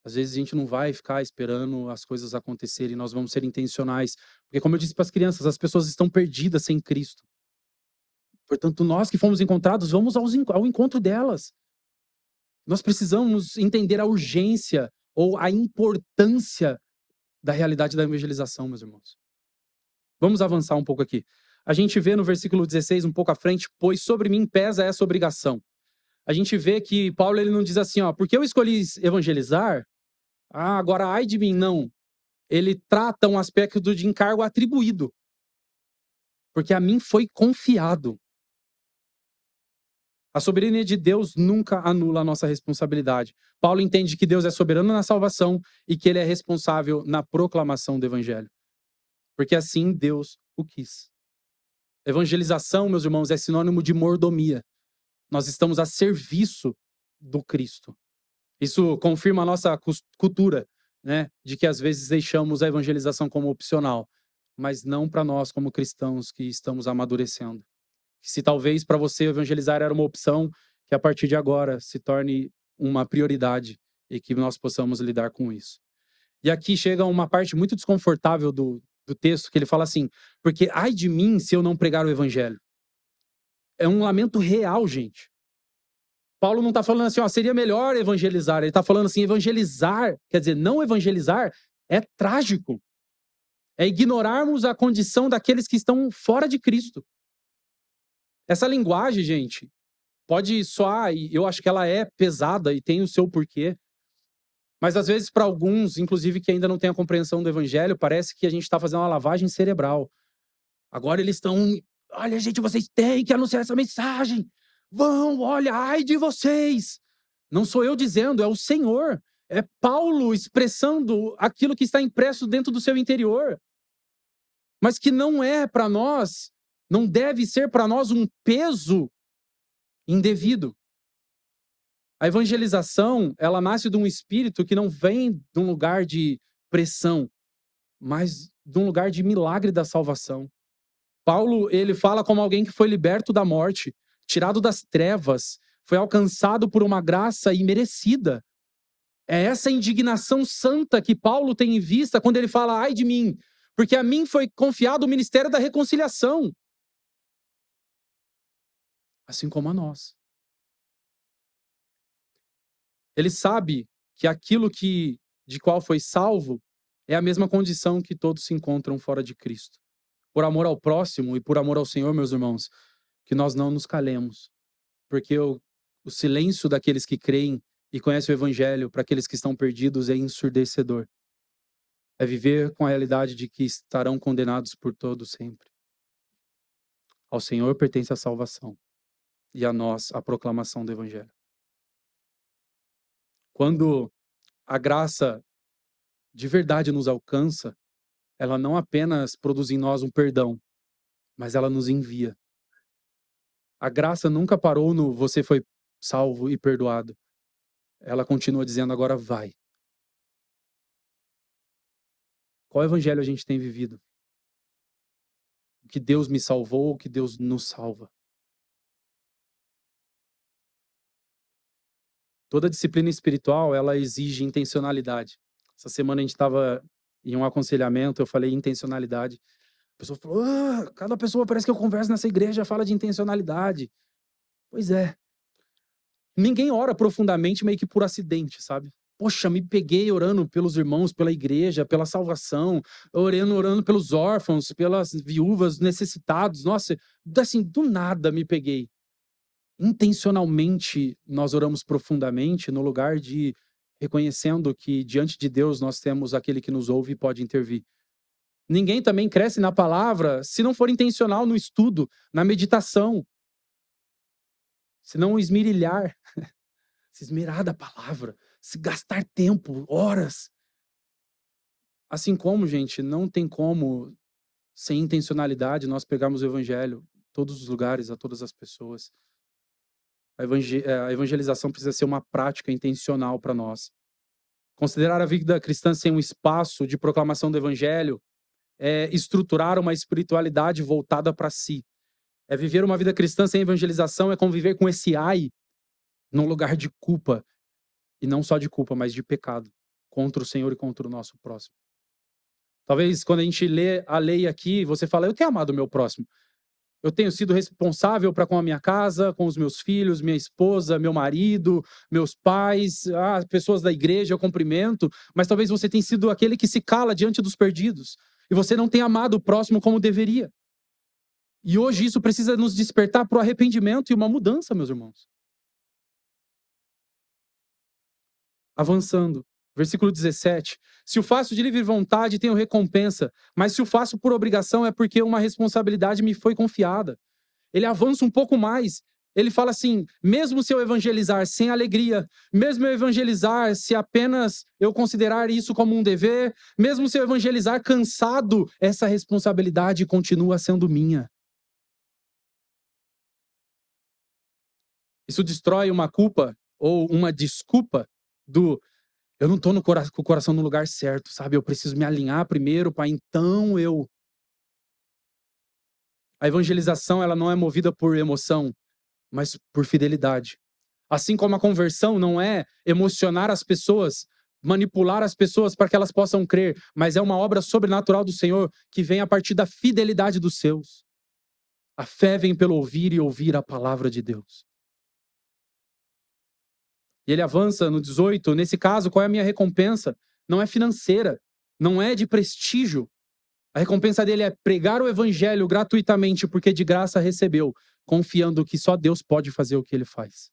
às vezes a gente não vai ficar esperando as coisas acontecerem, nós vamos ser intencionais. Porque, como eu disse para as crianças, as pessoas estão perdidas sem Cristo. Portanto, nós que fomos encontrados, vamos ao encontro delas. Nós precisamos entender a urgência ou a importância da realidade da evangelização, meus irmãos. Vamos avançar um pouco aqui. A gente vê no versículo 16, um pouco à frente, pois sobre mim pesa essa obrigação. A gente vê que Paulo ele não diz assim, ó, porque eu escolhi evangelizar, agora ai de mim, não. Ele trata um aspecto de encargo atribuído. Porque a mim foi confiado. A soberania de Deus nunca anula a nossa responsabilidade. Paulo entende que Deus é soberano na salvação e que ele é responsável na proclamação do evangelho. Porque assim Deus o quis. Evangelização, meus irmãos, é sinônimo de mordomia. Nós estamos a serviço do Cristo. Isso confirma a nossa cultura, né? De que às vezes deixamos a evangelização como opcional, mas não para nós como cristãos que estamos amadurecendo. Se talvez para você evangelizar era uma opção, que a partir de agora se torne uma prioridade e que nós possamos lidar com isso. E aqui chega uma parte muito desconfortável do texto, que ele fala assim, porque ai de mim se eu não pregar o evangelho. É um lamento real, gente. Paulo não está falando assim, ó, seria melhor evangelizar. Ele está falando assim, evangelizar, quer dizer, não evangelizar é trágico. É ignorarmos a condição daqueles que estão fora de Cristo. Essa linguagem, gente, pode soar, e eu acho que ela é pesada e tem o seu porquê. Mas às vezes para alguns, inclusive que ainda não têm a compreensão do evangelho, parece que a gente está fazendo uma lavagem cerebral. Agora eles estão, olha gente, vocês têm que anunciar essa mensagem. Vão, olha, ai de vocês. Não sou eu dizendo, é o Senhor. É Paulo expressando aquilo que está impresso dentro do seu interior. Mas que não é para nós, não deve ser para nós um peso indevido. A evangelização, ela nasce de um espírito que não vem de um lugar de pressão, mas de um lugar de milagre da salvação. Paulo, ele fala como alguém que foi liberto da morte, tirado das trevas, foi alcançado por uma graça imerecida. É essa indignação santa que Paulo tem em vista quando ele fala, ai de mim, porque a mim foi confiado o ministério da reconciliação. Assim como a nós. Ele sabe que aquilo de qual foi salvo é a mesma condição que todos se encontram fora de Cristo. Por amor ao próximo e por amor ao Senhor, meus irmãos, que nós não nos calemos. Porque o silêncio daqueles que creem e conhecem o Evangelho para aqueles que estão perdidos é ensurdecedor. É viver com a realidade de que estarão condenados por todo sempre. Ao Senhor pertence a salvação e a nós a proclamação do Evangelho. Quando a graça de verdade nos alcança, ela não apenas produz em nós um perdão, mas ela nos envia. A graça nunca parou no você foi salvo e perdoado. Ela continua dizendo agora vai. Qual evangelho a gente tem vivido? O que Deus me salvou, o que Deus nos salva. Toda disciplina espiritual, ela exige intencionalidade. Essa semana a gente estava em um aconselhamento, eu falei intencionalidade. A pessoa falou, cada pessoa parece que eu converso nessa igreja fala de intencionalidade. Pois é. Ninguém ora profundamente meio que por acidente, sabe? Poxa, me peguei orando pelos irmãos, pela igreja, pela salvação, orando pelos órfãos, pelas viúvas, necessitados. Nossa, assim, do nada me peguei. Intencionalmente, nós oramos profundamente no lugar de reconhecendo que diante de Deus nós temos aquele que nos ouve e pode intervir. Ninguém também cresce na palavra se não for intencional no estudo, na meditação, se não esmirilhar, se esmerar da palavra, se gastar tempo, horas. Assim como, gente, não tem como, sem intencionalidade, nós pegarmos o evangelho em todos os lugares, a todas as pessoas. A evangelização precisa ser uma prática intencional para nós. Considerar a vida cristã sem um espaço de proclamação do evangelho é estruturar uma espiritualidade voltada para si. É viver uma vida cristã sem evangelização, é conviver com esse ai num lugar de culpa. E não só de culpa, mas de pecado contra o Senhor e contra o nosso próximo. Talvez quando a gente lê a lei aqui, você fala, eu tenho amado o meu próximo. Eu tenho sido responsável para com a minha casa, com os meus filhos, minha esposa, meu marido, meus pais, pessoas da igreja, eu cumprimento. Mas talvez você tenha sido aquele que se cala diante dos perdidos. E você não tem amado o próximo como deveria. E hoje isso precisa nos despertar para o arrependimento e uma mudança, meus irmãos. Avançando. Versículo 17. Se o faço de livre vontade, tenho recompensa. Mas se o faço por obrigação, é porque uma responsabilidade me foi confiada. Ele avança um pouco mais. Ele fala assim, mesmo se eu evangelizar sem alegria, mesmo eu evangelizar se apenas eu considerar isso como um dever, mesmo se eu evangelizar cansado, essa responsabilidade continua sendo minha. Isso destrói uma culpa ou uma desculpa do eu não tô com o coração no lugar certo, sabe? Eu preciso me alinhar primeiro para então eu. A evangelização, ela não é movida por emoção, mas por fidelidade. Assim como a conversão não é emocionar as pessoas, manipular as pessoas para que elas possam crer, mas é uma obra sobrenatural do Senhor que vem a partir da fidelidade dos seus. A fé vem pelo ouvir e ouvir a palavra de Deus. E ele avança no 18, nesse caso, qual é a minha recompensa? Não é financeira, não é de prestígio. A recompensa dele é pregar o evangelho gratuitamente porque de graça recebeu, confiando que só Deus pode fazer o que ele faz.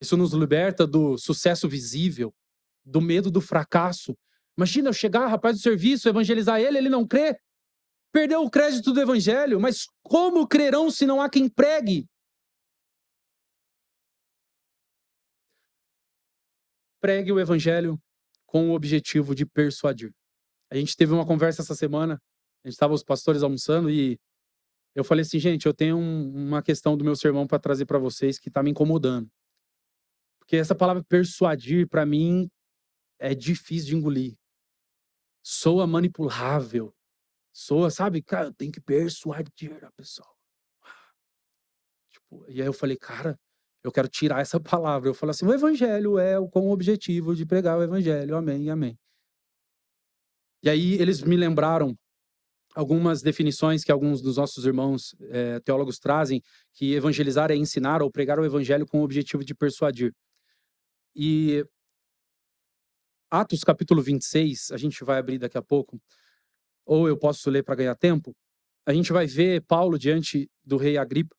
Isso nos liberta do sucesso visível, do medo do fracasso. Imagina eu chegar, rapaz do serviço, evangelizar ele não crê. Perdeu o crédito do evangelho, mas como crerão se não há quem pregue? Pregue o evangelho com o objetivo de persuadir. A gente teve uma conversa essa semana, a gente estava os pastores almoçando e eu falei assim, gente, eu tenho uma questão do meu sermão para trazer para vocês que está me incomodando. Porque essa palavra persuadir, para mim, é difícil de engolir. Soa manipulável. Soa, sabe? Cara, tem que persuadir a pessoa. Tipo, e aí eu falei, cara, eu quero tirar essa palavra. Eu falei assim, o evangelho é com o objetivo de pregar o evangelho. Amém, amém. E aí eles me lembraram algumas definições que alguns dos nossos irmãos teólogos trazem, que evangelizar é ensinar ou pregar o evangelho com o objetivo de persuadir. E Atos capítulo 26, a gente vai abrir daqui a pouco, ou eu posso ler para ganhar tempo, a gente vai ver Paulo diante do rei Agripa,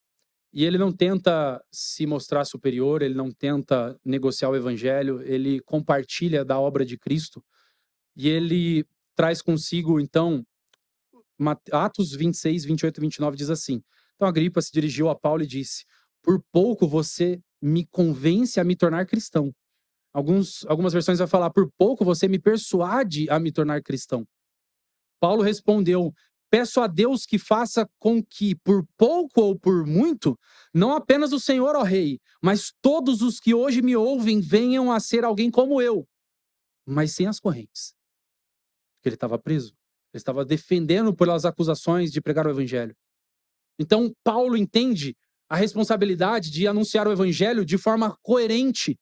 e ele não tenta se mostrar superior, ele não tenta negociar o evangelho, ele compartilha da obra de Cristo, e ele traz consigo, então, Atos 26, 28 e 29 diz assim, então Agripa se dirigiu a Paulo e disse, por pouco você me convence a me tornar cristão. Algumas versões vai falar, por pouco você me persuade a me tornar cristão. Paulo respondeu, peço a Deus que faça com que, por pouco ou por muito, não apenas o Senhor, ó Rei, mas todos os que hoje me ouvem venham a ser alguém como eu, mas sem as correntes. Porque ele estava preso. Ele estava defendendo pelas acusações de pregar o evangelho. Então, Paulo entende a responsabilidade de anunciar o evangelho de forma coerente,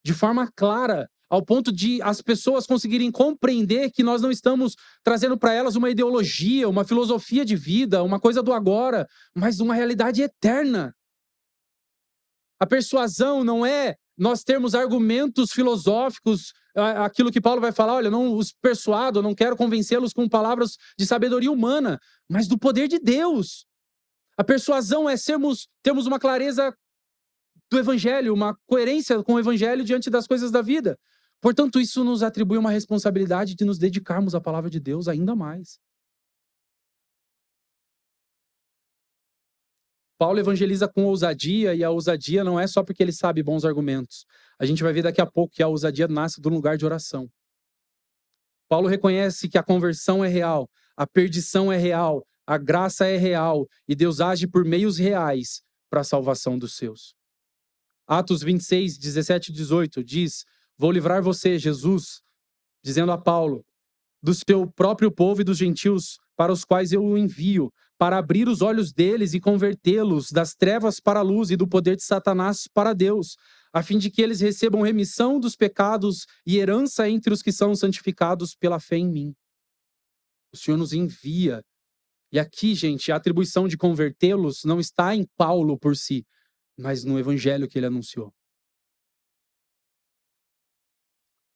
de forma clara, ao ponto de as pessoas conseguirem compreender que nós não estamos trazendo para elas uma ideologia, uma filosofia de vida, uma coisa do agora, mas uma realidade eterna. A persuasão não é nós termos argumentos filosóficos, aquilo que Paulo vai falar, olha, não os persuado, eu não quero convencê-los com palavras de sabedoria humana, mas do poder de Deus. A persuasão é termos uma clareza do evangelho, uma coerência com o evangelho diante das coisas da vida. Portanto, isso nos atribui uma responsabilidade de nos dedicarmos à palavra de Deus ainda mais. Paulo evangeliza com ousadia, e a ousadia não é só porque ele sabe bons argumentos. A gente vai ver daqui a pouco que a ousadia nasce do lugar de oração. Paulo reconhece que a conversão é real, a perdição é real, a graça é real, e Deus age por meios reais para a salvação dos seus. Atos 26, 17 e 18 diz: vou livrar você, Jesus, dizendo a Paulo, do seu próprio povo e dos gentios para os quais eu o envio, para abrir os olhos deles e convertê-los das trevas para a luz e do poder de Satanás para Deus, a fim de que eles recebam remissão dos pecados e herança entre os que são santificados pela fé em mim. O Senhor nos envia. E aqui, gente, a atribuição de convertê-los não está em Paulo por si, mas no evangelho que ele anunciou.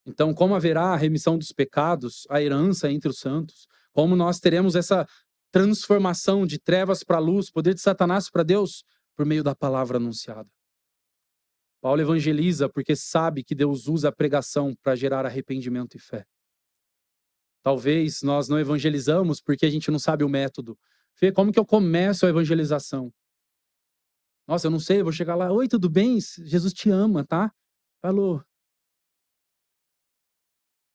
Então, como haverá a remissão dos pecados, a herança entre os santos, como nós teremos essa transformação de trevas para a luz, poder de Satanás para Deus, por meio da palavra anunciada. Paulo evangeliza porque sabe que Deus usa a pregação para gerar arrependimento e fé. Talvez nós não evangelizamos porque a gente não sabe o método. Fê, como que eu começo a evangelização? Nossa, eu não sei, eu vou chegar lá, oi, tudo bem? Jesus te ama, tá? Falou.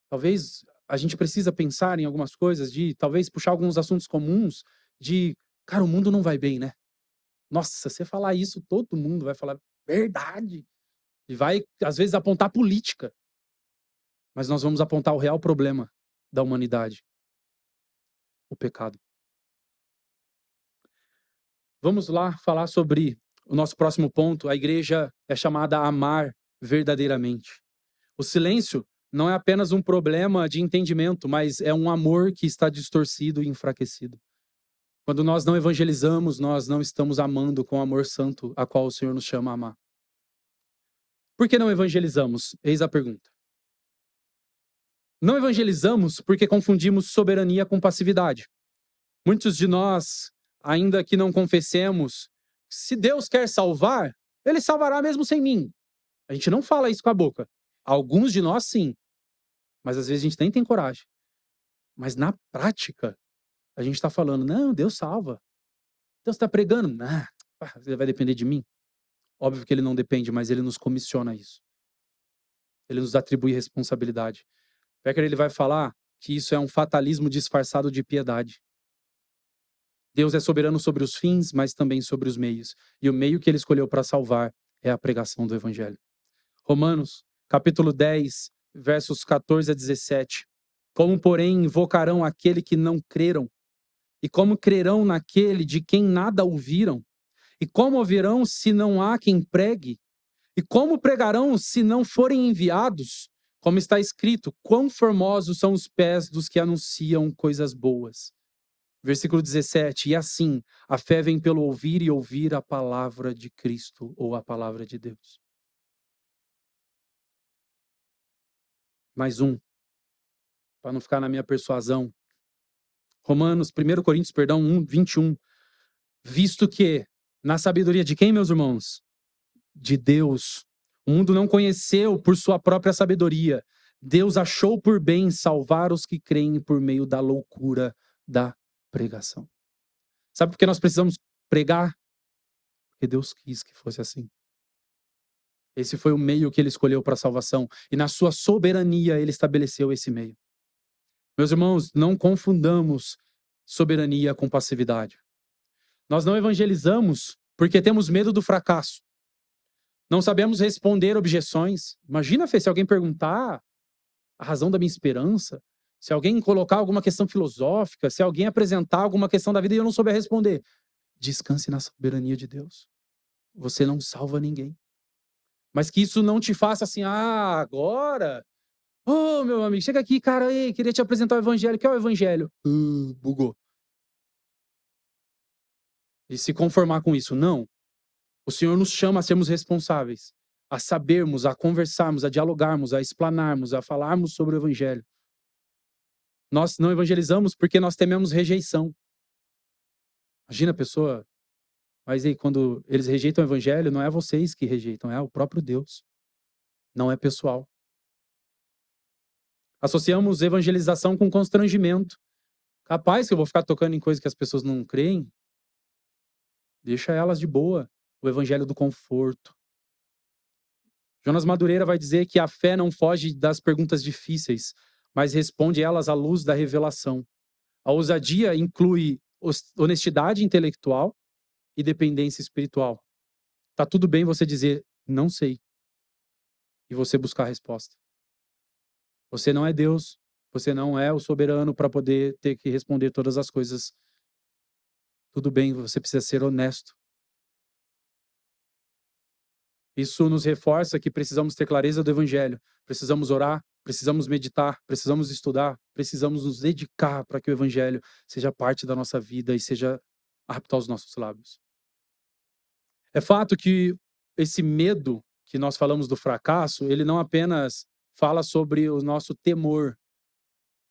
Talvez a gente precisa pensar em algumas coisas, de talvez puxar alguns assuntos comuns, de, cara, o mundo não vai bem, né? Nossa, se você falar isso, todo mundo vai falar verdade. E vai, às vezes, apontar política. Mas nós vamos apontar o real problema da humanidade: o pecado. Vamos lá falar sobre o nosso próximo ponto. A igreja é chamada a amar verdadeiramente. O silêncio não é apenas um problema de entendimento, mas é um amor que está distorcido e enfraquecido. Quando nós não evangelizamos, nós não estamos amando com o amor santo a qual o Senhor nos chama a amar. Por que não evangelizamos? Eis a pergunta. Não evangelizamos porque confundimos soberania com passividade. Muitos de nós, ainda que não confessemos, se Deus quer salvar, Ele salvará mesmo sem mim. A gente não fala isso com a boca. Alguns de nós, sim. Mas às vezes a gente nem tem coragem. Mas na prática, a gente está falando, não, Deus salva. Deus está pregando. Não, você vai depender de mim? Óbvio que Ele não depende, mas Ele nos comissiona isso. Ele nos atribui responsabilidade. Becker, ele vai falar que isso é um fatalismo disfarçado de piedade. Deus é soberano sobre os fins, mas também sobre os meios. E o meio que Ele escolheu para salvar é a pregação do Evangelho. Romanos, capítulo 10, versos 14 a 17. Como, porém, invocarão aquele que não creram? E como crerão naquele de quem nada ouviram? E como ouvirão se não há quem pregue? E como pregarão se não forem enviados? Como está escrito, quão formosos são os pés dos que anunciam coisas boas. Versículo 17, e assim, a fé vem pelo ouvir e ouvir a palavra de Cristo, ou a palavra de Deus. Mais um, para não ficar na minha persuasão. Romanos, 1 Coríntios, 1, 21. Visto que, na sabedoria de quem, meus irmãos? De Deus. O mundo não conheceu por sua própria sabedoria. Deus achou por bem salvar os que creem por meio da loucura da pregação. Sabe por que nós precisamos pregar? Porque Deus quis que fosse assim. Esse foi o meio que Ele escolheu para a salvação. E na sua soberania Ele estabeleceu esse meio. Meus irmãos, não confundamos soberania com passividade. Nós não evangelizamos porque temos medo do fracasso. Não sabemos responder objeções. Imagina, Fê, se alguém perguntar a razão da minha esperança, se alguém colocar alguma questão filosófica, se alguém apresentar alguma questão da vida e eu não souber responder. Descanse na soberania de Deus. Você não salva ninguém. Mas que isso não te faça assim, agora Ô, meu amigo, chega aqui, cara, ei, queria te apresentar o evangelho. O que é o evangelho? Bugou. E se conformar com isso? Não. O Senhor nos chama a sermos responsáveis, a sabermos, a conversarmos, a dialogarmos, a explanarmos, a falarmos sobre o evangelho. Nós não evangelizamos porque nós tememos rejeição. Imagina a pessoa, mas aí quando eles rejeitam o evangelho, não é vocês que rejeitam, é o próprio Deus. Não é pessoal. Associamos evangelização com constrangimento. Capaz que eu vou ficar tocando em coisas que as pessoas não creem? Deixa elas de boa. O evangelho do conforto. Jonas Madureira vai dizer que a fé não foge das perguntas difíceis, mas responde elas à luz da revelação. A ousadia inclui honestidade intelectual e dependência espiritual. Tá tudo bem você dizer, não sei, e você buscar a resposta. Você não é Deus, você não é o soberano para poder ter que responder todas as coisas. Tudo bem, você precisa ser honesto. Isso nos reforça que precisamos ter clareza do evangelho, precisamos orar, precisamos meditar, precisamos estudar, precisamos nos dedicar para que o evangelho seja parte da nossa vida e seja apto aos nossos lábios. É fato que esse medo que nós falamos do fracasso, ele não apenas fala sobre o nosso temor,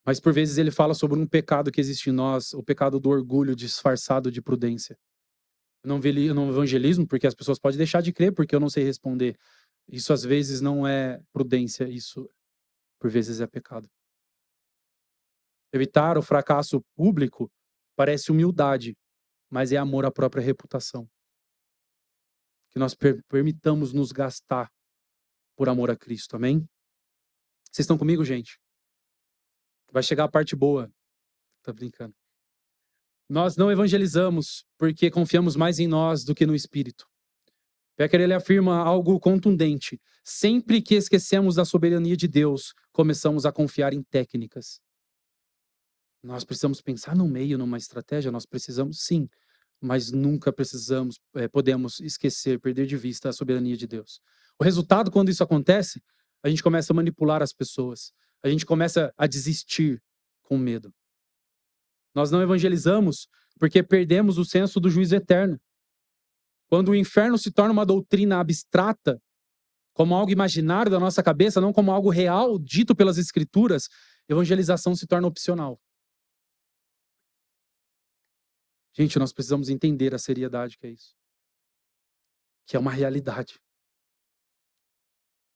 mas por vezes ele fala sobre um pecado que existe em nós, o pecado do orgulho disfarçado de prudência. Eu não evangelismo porque as pessoas podem deixar de crer porque eu não sei responder. Isso às vezes não é prudência, isso por vezes é pecado. Evitar o fracasso público parece humildade, mas é amor à própria reputação. Que nós permitamos nos gastar por amor a Cristo, amém? Vocês estão comigo, gente? Vai chegar a parte boa. Tá brincando. Nós não evangelizamos porque confiamos mais em nós do que no Espírito. Becker, ele afirma algo contundente. Sempre que esquecemos da soberania de Deus, começamos a confiar em técnicas. Nós precisamos pensar no meio, numa estratégia, nós precisamos sim, mas nunca podemos esquecer, perder de vista a soberania de Deus. O resultado, quando isso acontece, a gente começa a manipular as pessoas, a gente começa a desistir com medo. Nós não evangelizamos porque perdemos o senso do juízo eterno. Quando o inferno se torna uma doutrina abstrata, como algo imaginário da nossa cabeça, não como algo real, dito pelas escrituras, evangelização se torna opcional. Gente, nós precisamos entender a seriedade que é isso. Que é uma realidade.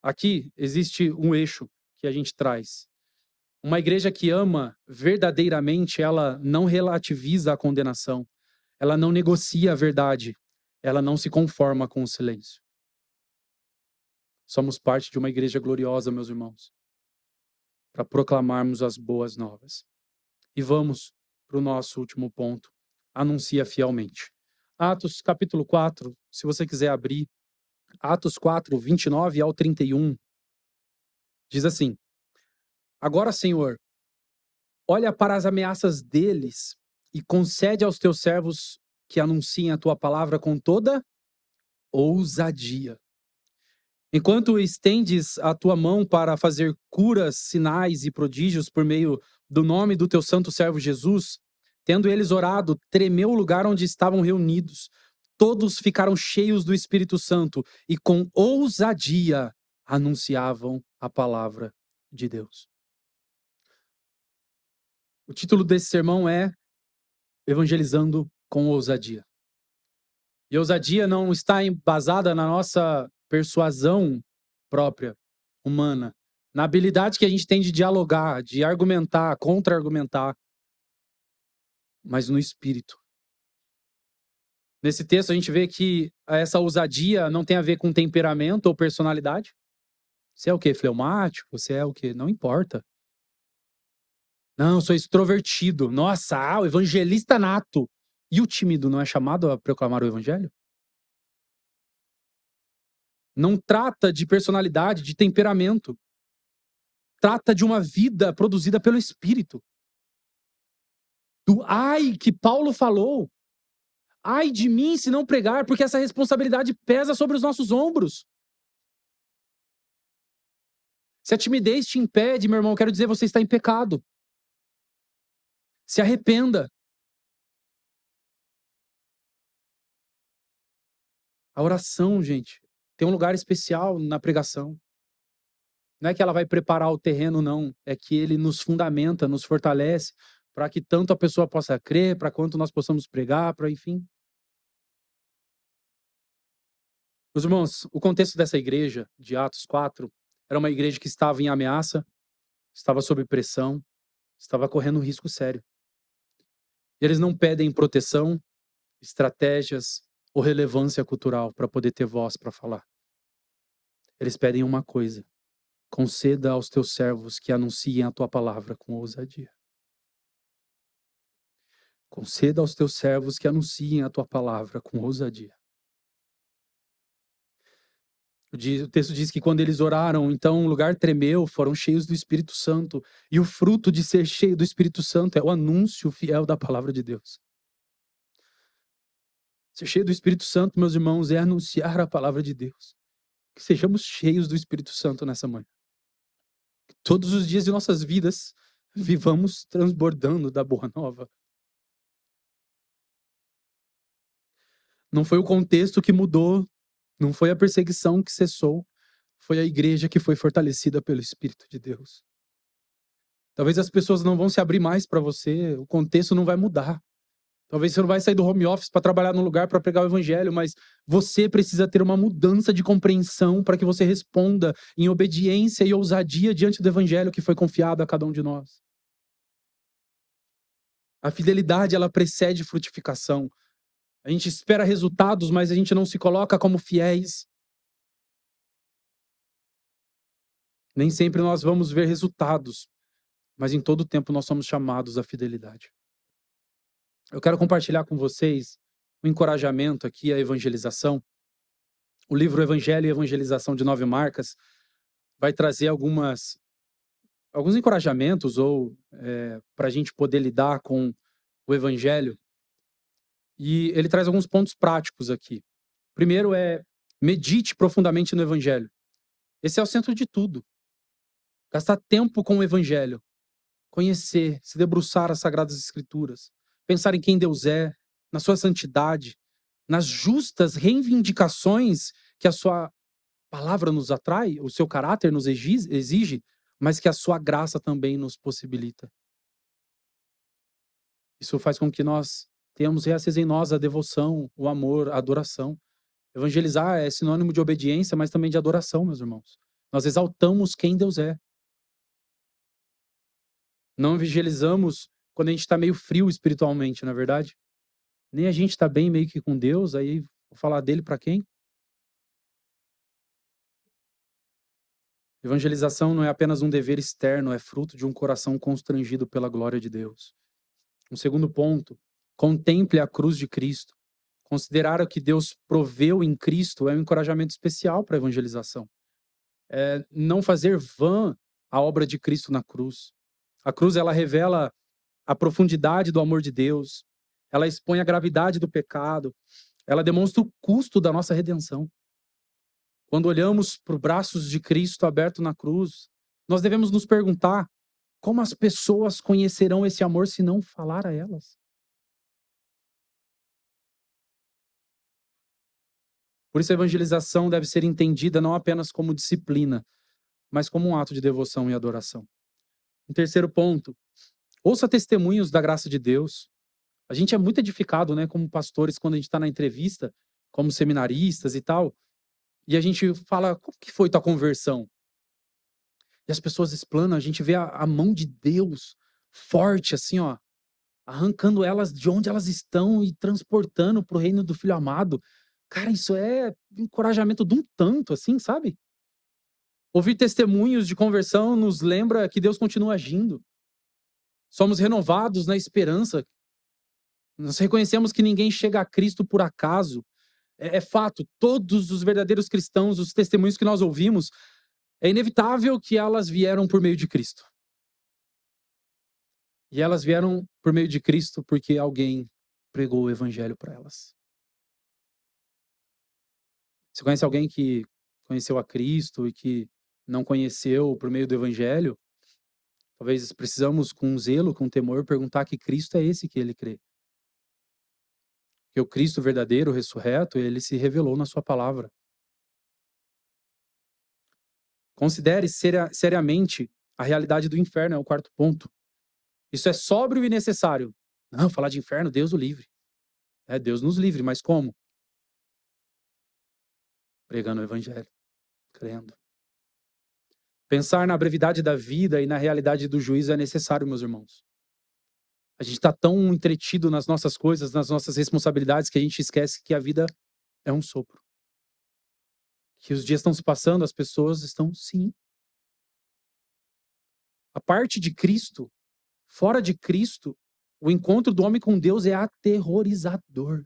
Aqui existe um eixo que a gente traz. Uma igreja que ama verdadeiramente, ela não relativiza a condenação. Ela não negocia a verdade. Ela não se conforma com o silêncio. Somos parte de uma igreja gloriosa, meus irmãos, para proclamarmos as boas novas. E vamos para o nosso último ponto. Anuncia fielmente. Atos capítulo 4, se você quiser abrir, Atos 4, 29 ao 31, diz assim: Agora, Senhor, olha para as ameaças deles e concede aos teus servos que anunciem a tua palavra com toda ousadia. Enquanto estendes a tua mão para fazer curas, sinais e prodígios por meio do nome do teu santo servo Jesus, tendo eles orado, tremeu o lugar onde estavam reunidos. Todos ficaram cheios do Espírito Santo e com ousadia anunciavam a palavra de Deus. O título desse sermão é Evangelizando com ousadia. E ousadia não está embasada na nossa persuasão própria, humana, na habilidade que a gente tem de dialogar, de argumentar, contra-argumentar, mas no espírito. Nesse texto a gente vê que essa ousadia não tem a ver com temperamento ou personalidade. Você é o quê? Fleumático? Você é o quê? Não importa. Não, eu sou extrovertido. Nossa, o evangelista nato. E o tímido não é chamado a proclamar o evangelho? Não trata de personalidade, de temperamento. Trata de uma vida produzida pelo Espírito. Do ai que Paulo falou. Ai de mim se não pregar, porque essa responsabilidade pesa sobre os nossos ombros. Se a timidez te impede, meu irmão, eu quero dizer, você está em pecado. Se arrependa. A oração, gente, tem um lugar especial na pregação. Não é que ela vai preparar o terreno, não. É que ele nos fundamenta, nos fortalece, para que tanto a pessoa possa crer, para quanto nós possamos pregar, para enfim. Meus irmãos, o contexto dessa igreja, de Atos 4, era uma igreja que estava em ameaça, estava sob pressão, estava correndo um risco sério. E eles não pedem proteção, estratégias ou relevância cultural para poder ter voz para falar. Eles pedem uma coisa: conceda aos teus servos que anunciem a tua palavra com ousadia. Conceda aos teus servos que anunciem a tua palavra com ousadia. O texto diz que quando eles oraram, então o lugar tremeu, foram cheios do Espírito Santo. E o fruto de ser cheio do Espírito Santo é o anúncio fiel da palavra de Deus. Ser cheio do Espírito Santo, meus irmãos, é anunciar a palavra de Deus. Que sejamos cheios do Espírito Santo nessa manhã. Que todos os dias de nossas vidas vivamos transbordando da boa nova. Não foi o contexto que mudou, não foi a perseguição que cessou, foi a igreja que foi fortalecida pelo Espírito de Deus. Talvez as pessoas não vão se abrir mais para você, o contexto não vai mudar. Talvez você não vai sair do home office para trabalhar num lugar para pregar o evangelho, mas você precisa ter uma mudança de compreensão para que você responda em obediência e ousadia diante do evangelho que foi confiado a cada um de nós. A fidelidade, ela precede frutificação. A gente espera resultados, mas a gente não se coloca como fiéis. Nem sempre nós vamos ver resultados, mas em todo tempo nós somos chamados à fidelidade. Eu quero compartilhar com vocês um encorajamento aqui à evangelização. O livro Evangelho e Evangelização de 9 Marcas vai trazer alguns encorajamentos ou para a gente poder lidar com o evangelho. E ele traz alguns pontos práticos aqui. Primeiro é: medite profundamente no evangelho. Esse é o centro de tudo. Gastar tempo com o evangelho. Conhecer, se debruçar as sagradas escrituras. Pensar em quem Deus é, na sua santidade, nas justas reivindicações que a sua palavra nos atrai, o seu caráter nos exige, mas que a sua graça também nos possibilita. Isso faz com que nós tenhamos reacesa em nós a devoção, o amor, a adoração. Evangelizar é sinônimo de obediência, mas também de adoração, meus irmãos. Nós exaltamos quem Deus é. Não evangelizamos quando a gente está meio frio espiritualmente, não é verdade? Nem a gente está bem meio que com Deus, aí vou falar dele para quem? Evangelização não é apenas um dever externo, é fruto de um coração constrangido pela glória de Deus. Um segundo ponto: contemple a cruz de Cristo. Considerar o que Deus proveu em Cristo é um encorajamento especial para a evangelização. É não fazer vã a obra de Cristo na cruz. A cruz, ela revela a profundidade do amor de Deus, ela expõe a gravidade do pecado, ela demonstra o custo da nossa redenção. Quando olhamos para os braços de Cristo aberto na cruz, nós devemos nos perguntar: como as pessoas conhecerão esse amor se não falar a elas? Por isso a evangelização deve ser entendida não apenas como disciplina, mas como um ato de devoção e adoração. Um terceiro ponto: ouça testemunhos da graça de Deus. A gente é muito edificado, né, como pastores, quando a gente está na entrevista, como seminaristas e tal, e a gente fala: como que foi tua conversão? E as pessoas explanam, a gente vê a mão de Deus forte, assim, ó, arrancando elas de onde elas estão e transportando para o reino do Filho amado. Cara, isso é encorajamento de um tanto, assim, sabe? Ouvir testemunhos de conversão nos lembra que Deus continua agindo. Somos renovados na esperança. Nós reconhecemos que ninguém chega a Cristo por acaso. É fato, todos os verdadeiros cristãos, os testemunhos que nós ouvimos, é inevitável que elas vieram por meio de Cristo. E elas vieram por meio de Cristo porque alguém pregou o evangelho para elas. Você conhece alguém que conheceu a Cristo e que não conheceu por meio do evangelho, talvez precisamos, com zelo, com temor, perguntar que Cristo é esse que ele crê. Que o Cristo verdadeiro, ressurreto, ele se revelou na sua palavra. Considere seriamente a realidade do inferno, é o quarto ponto. Isso é sóbrio e necessário. Não, falar de inferno, Deus o livre. Deus nos livre, mas como? Pregando o evangelho, crendo. Pensar na brevidade da vida e na realidade do juízo é necessário, meus irmãos. A gente está tão entretido nas nossas coisas, nas nossas responsabilidades, que a gente esquece que a vida é um sopro. Que os dias estão se passando, as pessoas estão, sim. A parte de Cristo, fora de Cristo, o encontro do homem com Deus é aterrorizador.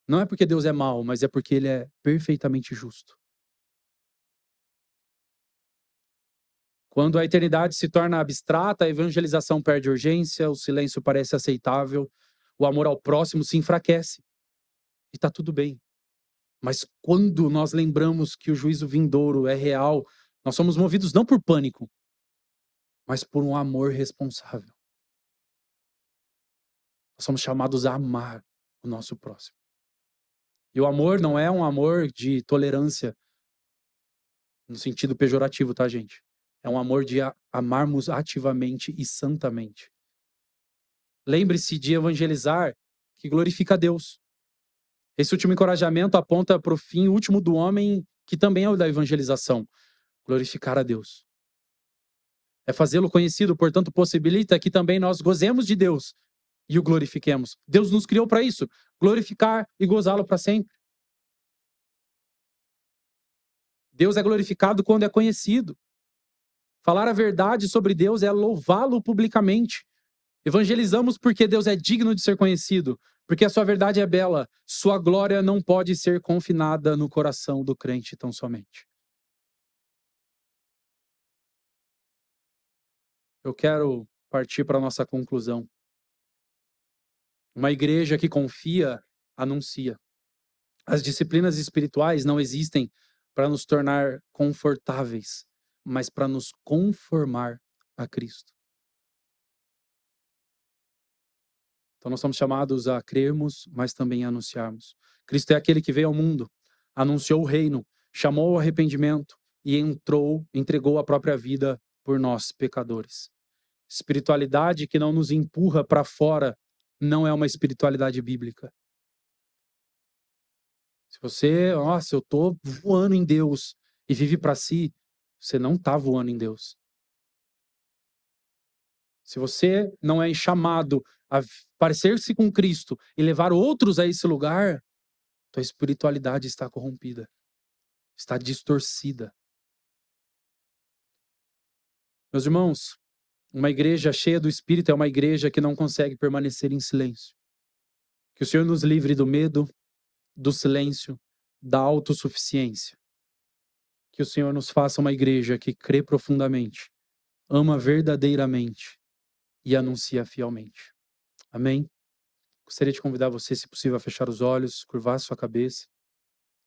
Não é porque Deus é mau, mas é porque ele é perfeitamente justo. Quando a eternidade se torna abstrata, a evangelização perde urgência, o silêncio parece aceitável, o amor ao próximo se enfraquece. E está tudo bem. Mas quando nós lembramos que o juízo vindouro é real, nós somos movidos não por pânico, mas por um amor responsável. Nós somos chamados a amar o nosso próximo. E o amor não é um amor de tolerância, no sentido pejorativo, tá, gente? É um amor de amarmos ativamente e santamente. Lembre-se de evangelizar, que glorifica a Deus. Esse último encorajamento aponta para o fim último do homem, que também é o da evangelização: glorificar a Deus. É fazê-lo conhecido, portanto, possibilita que também nós gozemos de Deus e o glorifiquemos. Deus nos criou para isso, glorificar e gozá-lo para sempre. Deus é glorificado quando é conhecido. Falar a verdade sobre Deus é louvá-lo publicamente. Evangelizamos porque Deus é digno de ser conhecido, porque a sua verdade é bela. Sua glória não pode ser confinada no coração do crente tão somente. Eu quero partir para a nossa conclusão. Uma igreja que confia, anuncia. As disciplinas espirituais não existem para nos tornar confortáveis, mas para nos conformar a Cristo. Então nós somos chamados a crermos, mas também a anunciarmos. Cristo é aquele que veio ao mundo, anunciou o reino, chamou ao arrependimento e entregou a própria vida por nós, pecadores. Espiritualidade que não nos empurra para fora não é uma espiritualidade bíblica. Se você, nossa, eu tô voando em Deus e vive para si, você não tá voando em Deus. Se você não é chamado a parecer-se com Cristo e levar outros a esse lugar, tua espiritualidade está corrompida, está distorcida. Meus irmãos, uma igreja cheia do Espírito é uma igreja que não consegue permanecer em silêncio. Que o Senhor nos livre do medo, do silêncio, da autossuficiência. Que o Senhor nos faça uma igreja que crê profundamente, ama verdadeiramente e anuncia fielmente. Amém? Gostaria de convidar você, se possível, a fechar os olhos, curvar sua cabeça.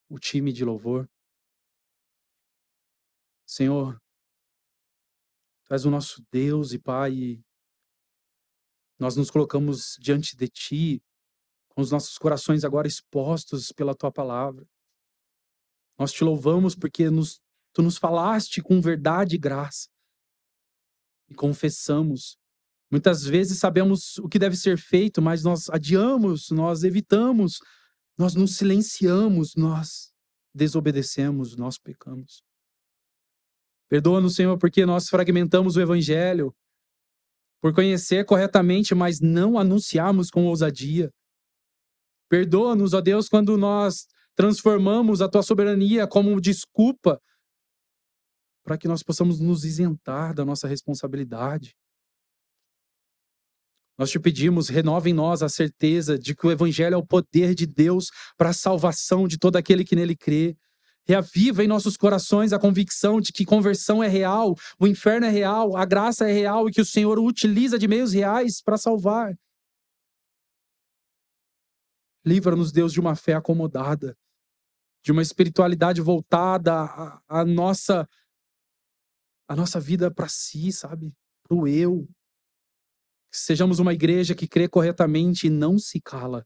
O time de louvor. Senhor, Tu és o nosso Deus e Pai, e nós nos colocamos diante de Ti, com os nossos corações agora expostos pela Tua palavra. Nós Te louvamos porque Tu nos falaste com verdade e graça. E confessamos. Muitas vezes sabemos o que deve ser feito, mas nós adiamos, nós evitamos, nós nos silenciamos, nós desobedecemos, nós pecamos. Perdoa-nos, Senhor, porque nós fragmentamos o Evangelho, por conhecer corretamente, mas não anunciarmos com ousadia. Perdoa-nos, ó Deus, quando nós transformamos a Tua soberania como desculpa para que nós possamos nos isentar da nossa responsabilidade. Nós Te pedimos, renova em nós a certeza de que o Evangelho é o poder de Deus para a salvação de todo aquele que nele crê. Reaviva em nossos corações a convicção de que conversão é real, o inferno é real, a graça é real e que o Senhor o utiliza de meios reais para salvar. Livra-nos, Deus, de uma fé acomodada. de uma espiritualidade voltada à nossa vida para si, sabe? Para o eu. Que sejamos uma igreja que crê corretamente e não se cala.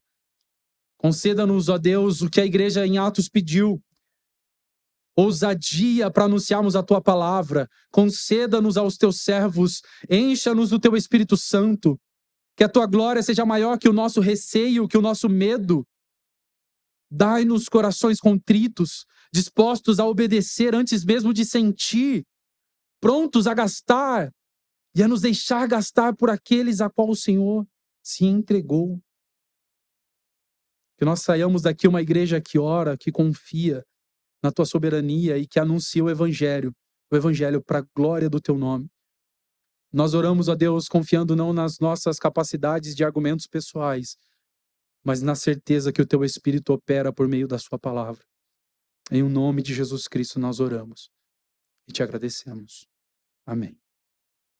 Conceda-nos, ó Deus, o que a igreja em Atos pediu. Ousadia para anunciarmos a tua palavra. Conceda-nos aos teus servos. Encha-nos do teu Espírito Santo. Que a tua glória seja maior que o nosso receio, que o nosso medo. Dai-nos corações contritos, dispostos a obedecer antes mesmo de sentir, prontos a gastar e a nos deixar gastar por aqueles a qual o Senhor se entregou. Que nós saiamos daqui uma igreja que ora, que confia na tua soberania e que anuncia o Evangelho para a glória do teu nome. Nós oramos a Deus confiando não nas nossas capacidades de argumentos pessoais, mas na certeza que o teu Espírito opera por meio da sua palavra. Em o nome de Jesus Cristo nós oramos e te agradecemos. Amém.